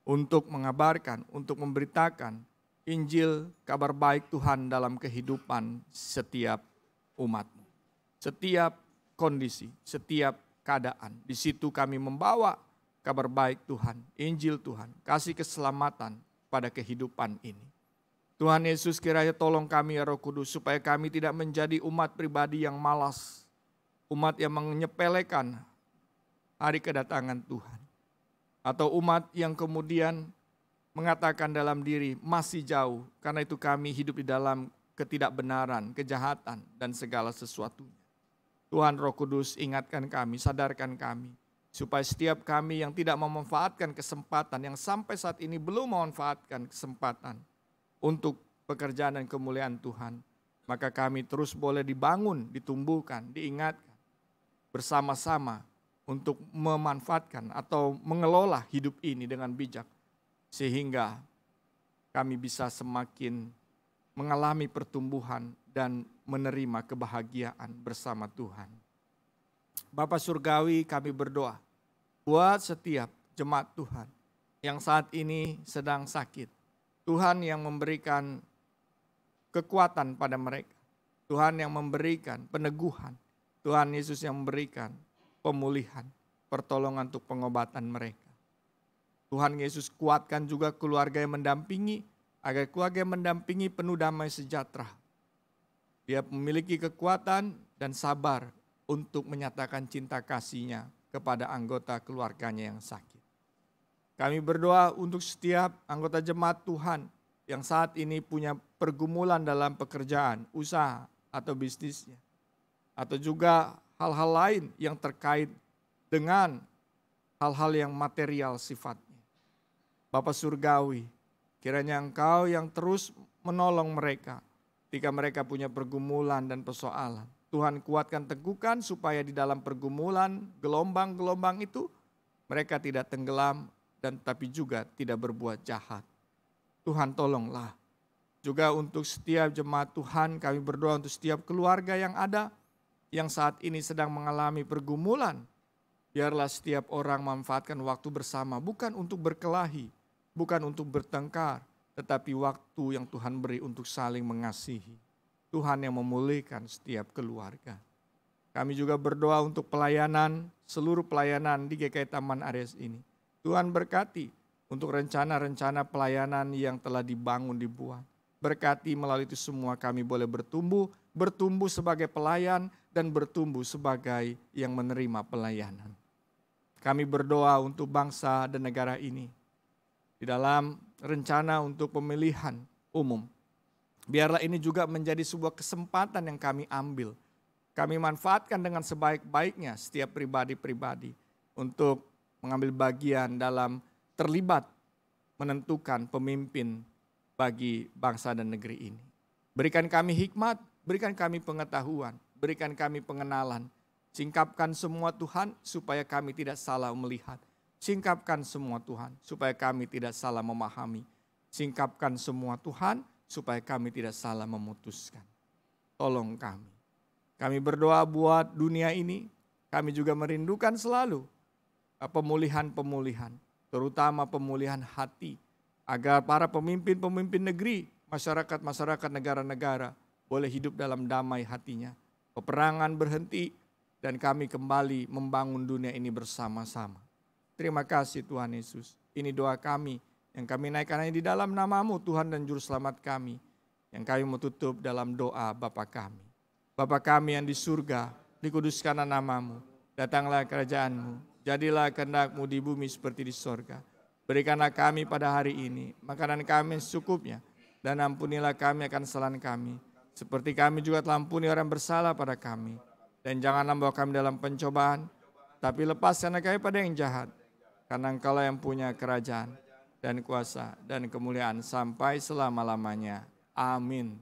untuk mengabarkan, untuk memberitakan Injil, kabar baik Tuhan dalam kehidupan setiap umat-Mu. Setiap kondisi, setiap keadaan. Di situ kami membawa kabar baik Tuhan, Injil Tuhan, kasih keselamatan pada kehidupan ini. Tuhan Yesus, kiranya tolong kami ya Roh Kudus, supaya kami tidak menjadi umat pribadi yang malas, umat yang menyepelekan hari kedatangan Tuhan. Atau umat yang kemudian mengatakan dalam diri masih jauh, karena itu kami hidup di dalam ketidakbenaran, kejahatan, dan segala sesuatunya. Tuhan Roh Kudus ingatkan kami, sadarkan kami, supaya setiap kami yang tidak memanfaatkan kesempatan, yang sampai saat ini belum memanfaatkan kesempatan untuk pekerjaan dan kemuliaan Tuhan, maka kami terus boleh dibangun, ditumbuhkan, diingatkan bersama-sama untuk memanfaatkan atau mengelola hidup ini dengan bijak, sehingga kami bisa semakin mengalami pertumbuhan dan menerima kebahagiaan bersama Tuhan. Bapa Surgawi, kami berdoa buat setiap jemaat Tuhan yang saat ini sedang sakit. Tuhan yang memberikan kekuatan pada mereka. Tuhan yang memberikan peneguhan. Tuhan Yesus yang memberikan pemulihan, pertolongan untuk pengobatan mereka. Tuhan Yesus kuatkan juga keluarga yang mendampingi, agar keluarga yang mendampingi penuh damai sejahtera. Dia memiliki kekuatan dan sabar untuk menyatakan cinta kasih-Nya kepada anggota keluarganya yang sakit. Kami berdoa untuk setiap anggota jemaat Tuhan yang saat ini punya pergumulan dalam pekerjaan, usaha, atau bisnisnya. Atau juga hal-hal lain yang terkait dengan hal-hal yang material sifatnya. Bapa Surgawi, kiranya Engkau yang terus menolong mereka ketika mereka punya pergumulan dan persoalan. Tuhan kuatkan, teguhkan supaya di dalam pergumulan, gelombang-gelombang itu mereka tidak tenggelam dan tapi juga tidak berbuat jahat. Tuhan tolonglah. Juga untuk setiap jemaat Tuhan, kami berdoa untuk setiap keluarga yang ada, yang saat ini sedang mengalami pergumulan. Biarlah setiap orang memanfaatkan waktu bersama, bukan untuk berkelahi, bukan untuk bertengkar, tetapi waktu yang Tuhan beri untuk saling mengasihi. Tuhan yang memulihkan setiap keluarga. Kami juga berdoa untuk pelayanan, seluruh pelayanan di GKI Taman Aries ini. Tuhan berkati untuk rencana-rencana pelayanan yang telah dibangun, dibuat. Berkati melalui itu semua kami boleh bertumbuh sebagai pelayan dan bertumbuh sebagai yang menerima pelayanan. Kami berdoa untuk bangsa dan negara ini. Di dalam rencana untuk pemilihan umum. Biarlah ini juga menjadi sebuah kesempatan yang kami ambil. Kami manfaatkan dengan sebaik-baiknya setiap pribadi-pribadi untuk mengambil bagian dalam terlibat menentukan pemimpin bagi bangsa dan negeri ini. Berikan kami hikmat, berikan kami pengetahuan, berikan kami pengenalan. Singkapkan semua Tuhan supaya kami tidak salah melihat. Singkapkan semua Tuhan supaya kami tidak salah memahami. Singkapkan semua Tuhan supaya kami tidak salah memutuskan. Tolong kami. Kami berdoa buat dunia ini. Kami juga merindukan selalu pemulihan-pemulihan. Terutama pemulihan hati. Agar para pemimpin-pemimpin negeri, masyarakat-masyarakat negara-negara boleh hidup dalam damai hatinya. Peperangan berhenti dan kami kembali membangun dunia ini bersama-sama. Terima kasih Tuhan Yesus. Ini doa kami yang kami naikkan hanya di dalam nama-Mu Tuhan dan Juru Selamat kami. Yang kami mau tutup dalam doa Bapa kami. Bapa kami yang di surga, dikuduskanlah nama-Mu. Datanglah kerajaan-Mu. Jadilah kehendak-Mu di bumi seperti di sorga. Berikanlah kami pada hari ini makanan kami secukupnya. Dan ampunilah kami akan kesalahan kami. Seperti kami juga telah ampuni orang bersalah pada kami. Dan janganlah membawa kami dalam pencobaan, tapi lepaskanlah kami pada yang jahat. Karena Engkaulah yang punya kerajaan dan kuasa dan kemuliaan sampai selama-lamanya. Amin.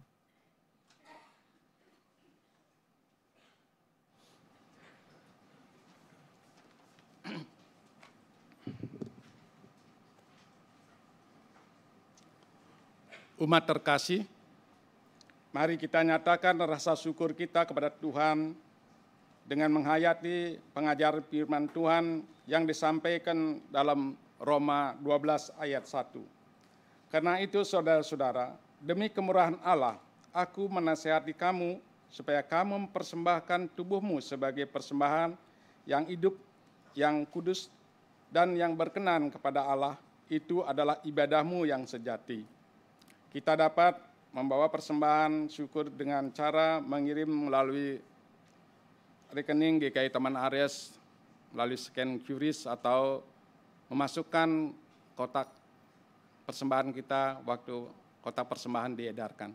Umat terkasih, mari kita nyatakan rasa syukur kita kepada Tuhan dengan menghayati pengajaran firman Tuhan yang disampaikan dalam Roma 12 ayat 1. Karena itu saudara-saudara, demi kemurahan Allah, aku menasihati kamu supaya kamu mempersembahkan tubuhmu sebagai persembahan yang hidup, yang kudus, dan yang berkenan kepada Allah. Itu adalah ibadahmu yang sejati. Kita dapat membawa persembahan syukur dengan cara mengirim melalui rekening GKI Taman Aries, melalui scan QRIS atau memasukkan kotak persembahan kita waktu kotak persembahan diedarkan.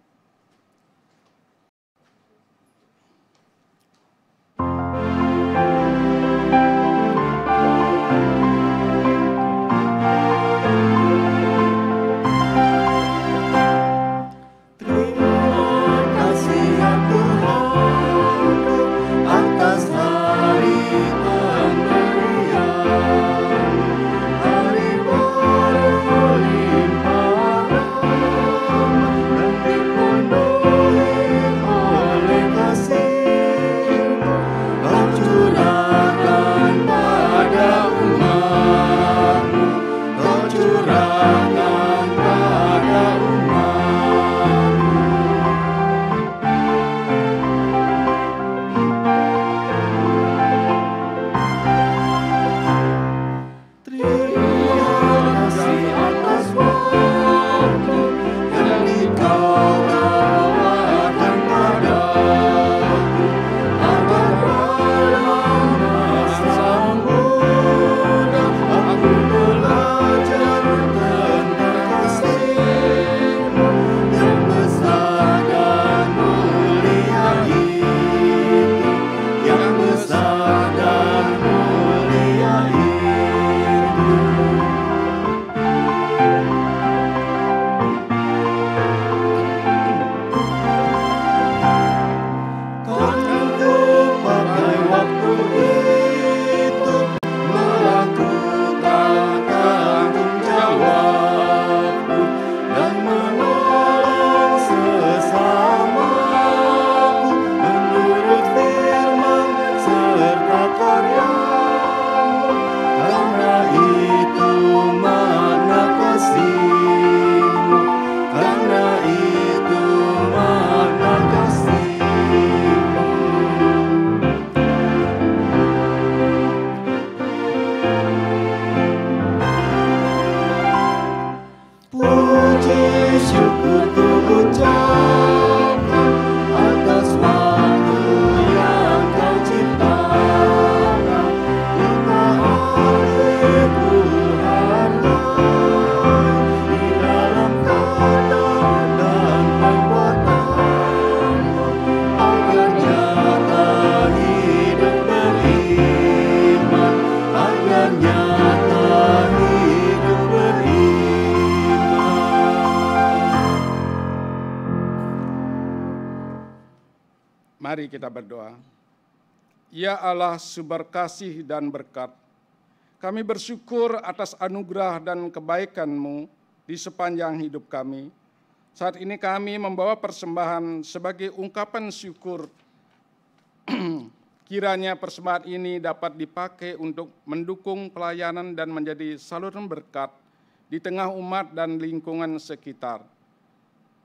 Hari berlimpah dan Mari kita berdoa. Ya Allah sumber kasih dan berkat, kami bersyukur atas anugerah dan kebaikan-Mu di sepanjang hidup kami. Saat ini kami membawa persembahan sebagai ungkapan syukur. Kiranya persembahan ini dapat dipakai untuk mendukung pelayanan dan menjadi saluran berkat di tengah umat dan lingkungan sekitar.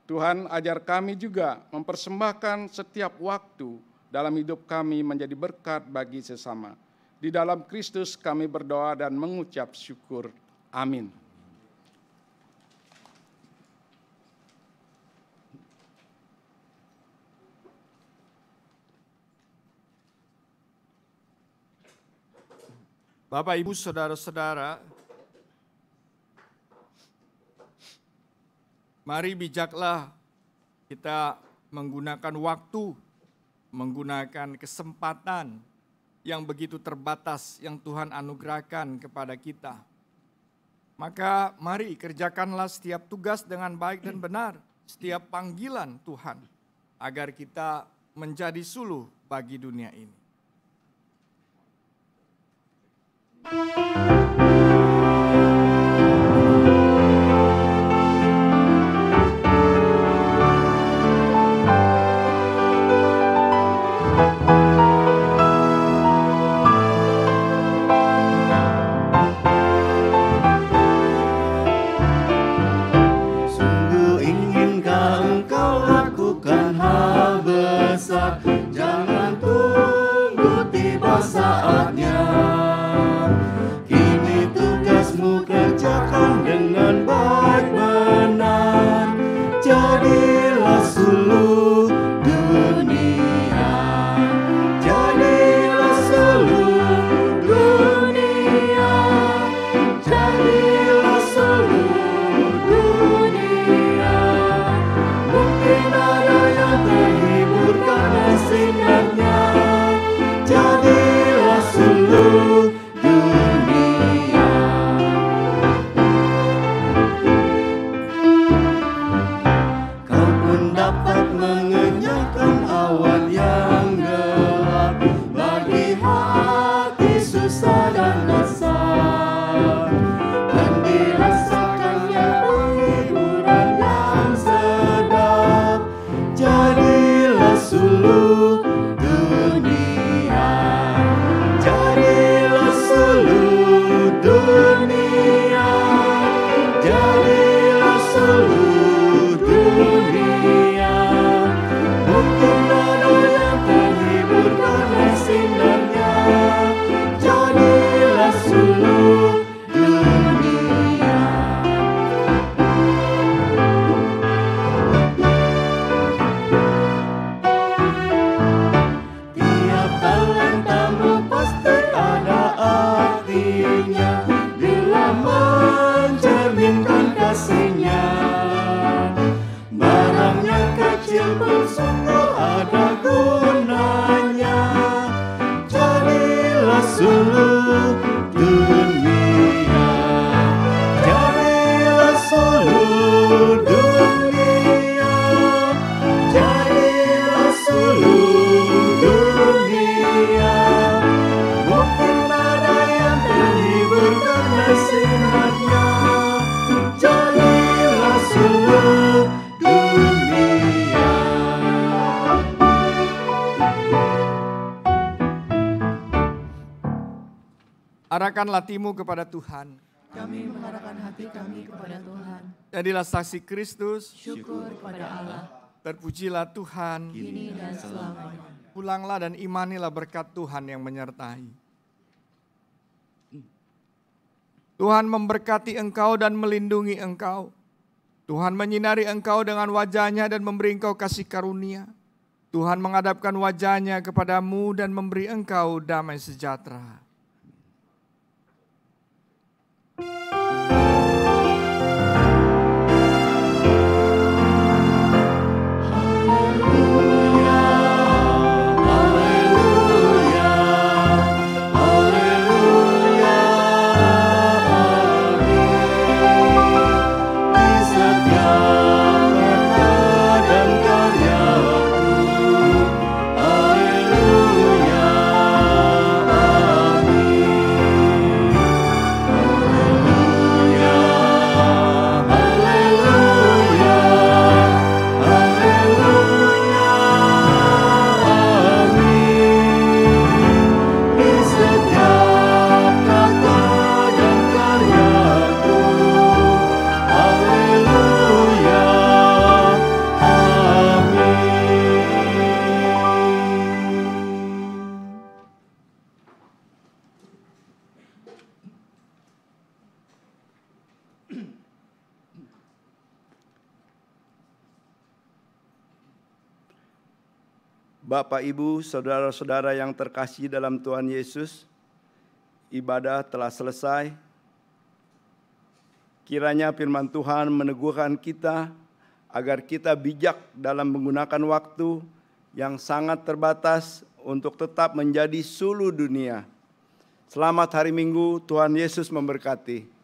Tuhan, ajar kami juga mempersembahkan setiap waktu dalam hidup kami menjadi berkat bagi sesama. Di dalam Kristus kami berdoa dan mengucap syukur. Amin. Bapak, Ibu, Saudara-saudara, mari bijaklah kita menggunakan waktu, menggunakan kesempatan yang begitu terbatas yang Tuhan anugerahkan kepada kita. Maka mari kerjakanlah setiap tugas dengan baik dan benar, setiap panggilan Tuhan, agar kita menjadi suluh bagi dunia ini. Sungguh inginkah engkau lakukan hal besar, jangan tunggu tiba saatnya. Kini tugasmu kerjakan dengan baik benar, jadilah suluh dunia, jadilah suluh dunia, jadilah suluh dunia. Mungkin ada yang terhibur karena sinarnya, jadilah suluh dunia. Kau pun dapat mengenyahkan awan yang gelap bagi hati susah dan lesah, dan dirasakannya penghiburan yang sedap, jadilah suluh dunia, jadilah suluh dunia, jadilah suluh dunia. Mungkin ada yang terhibur karena sinarnya, jadilah suluh dunia. Tiap talentamu pasti ada artinya bila mencerminkan kasihnya. Barang yang kecil pun sungguh ada gunanya, jadilah suluh dunia, jadilah suluh dunia, jadilah suluh dunia. Mungkin ada yang terhibur karena sinarnya, jadilah suluh dunia. Arahkanlah hatimu kepada Tuhan. Kami mengarahkan hati kami kepada Tuhan. Jadilah saksi Kristus. Syukur kepada Allah. Terpujilah Tuhan. Kini dan selamanya. Pulanglah dan imanilah berkat Tuhan yang menyertai. Tuhan memberkati engkau dan melindungi engkau. Tuhan menyinari engkau dengan wajah-Nya dan memberi engkau kasih karunia. Tuhan menghadapkan wajah-Nya kepadamu dan memberi engkau damai sejahtera. Haleluya, Bapak, Ibu, saudara-saudara yang terkasih dalam Tuhan Yesus, ibadah telah selesai. Kiranya firman Tuhan meneguhkan kita agar kita bijak dalam menggunakan waktu yang sangat terbatas untuk tetap menjadi sulu dunia. Selamat hari Minggu, Tuhan Yesus memberkati.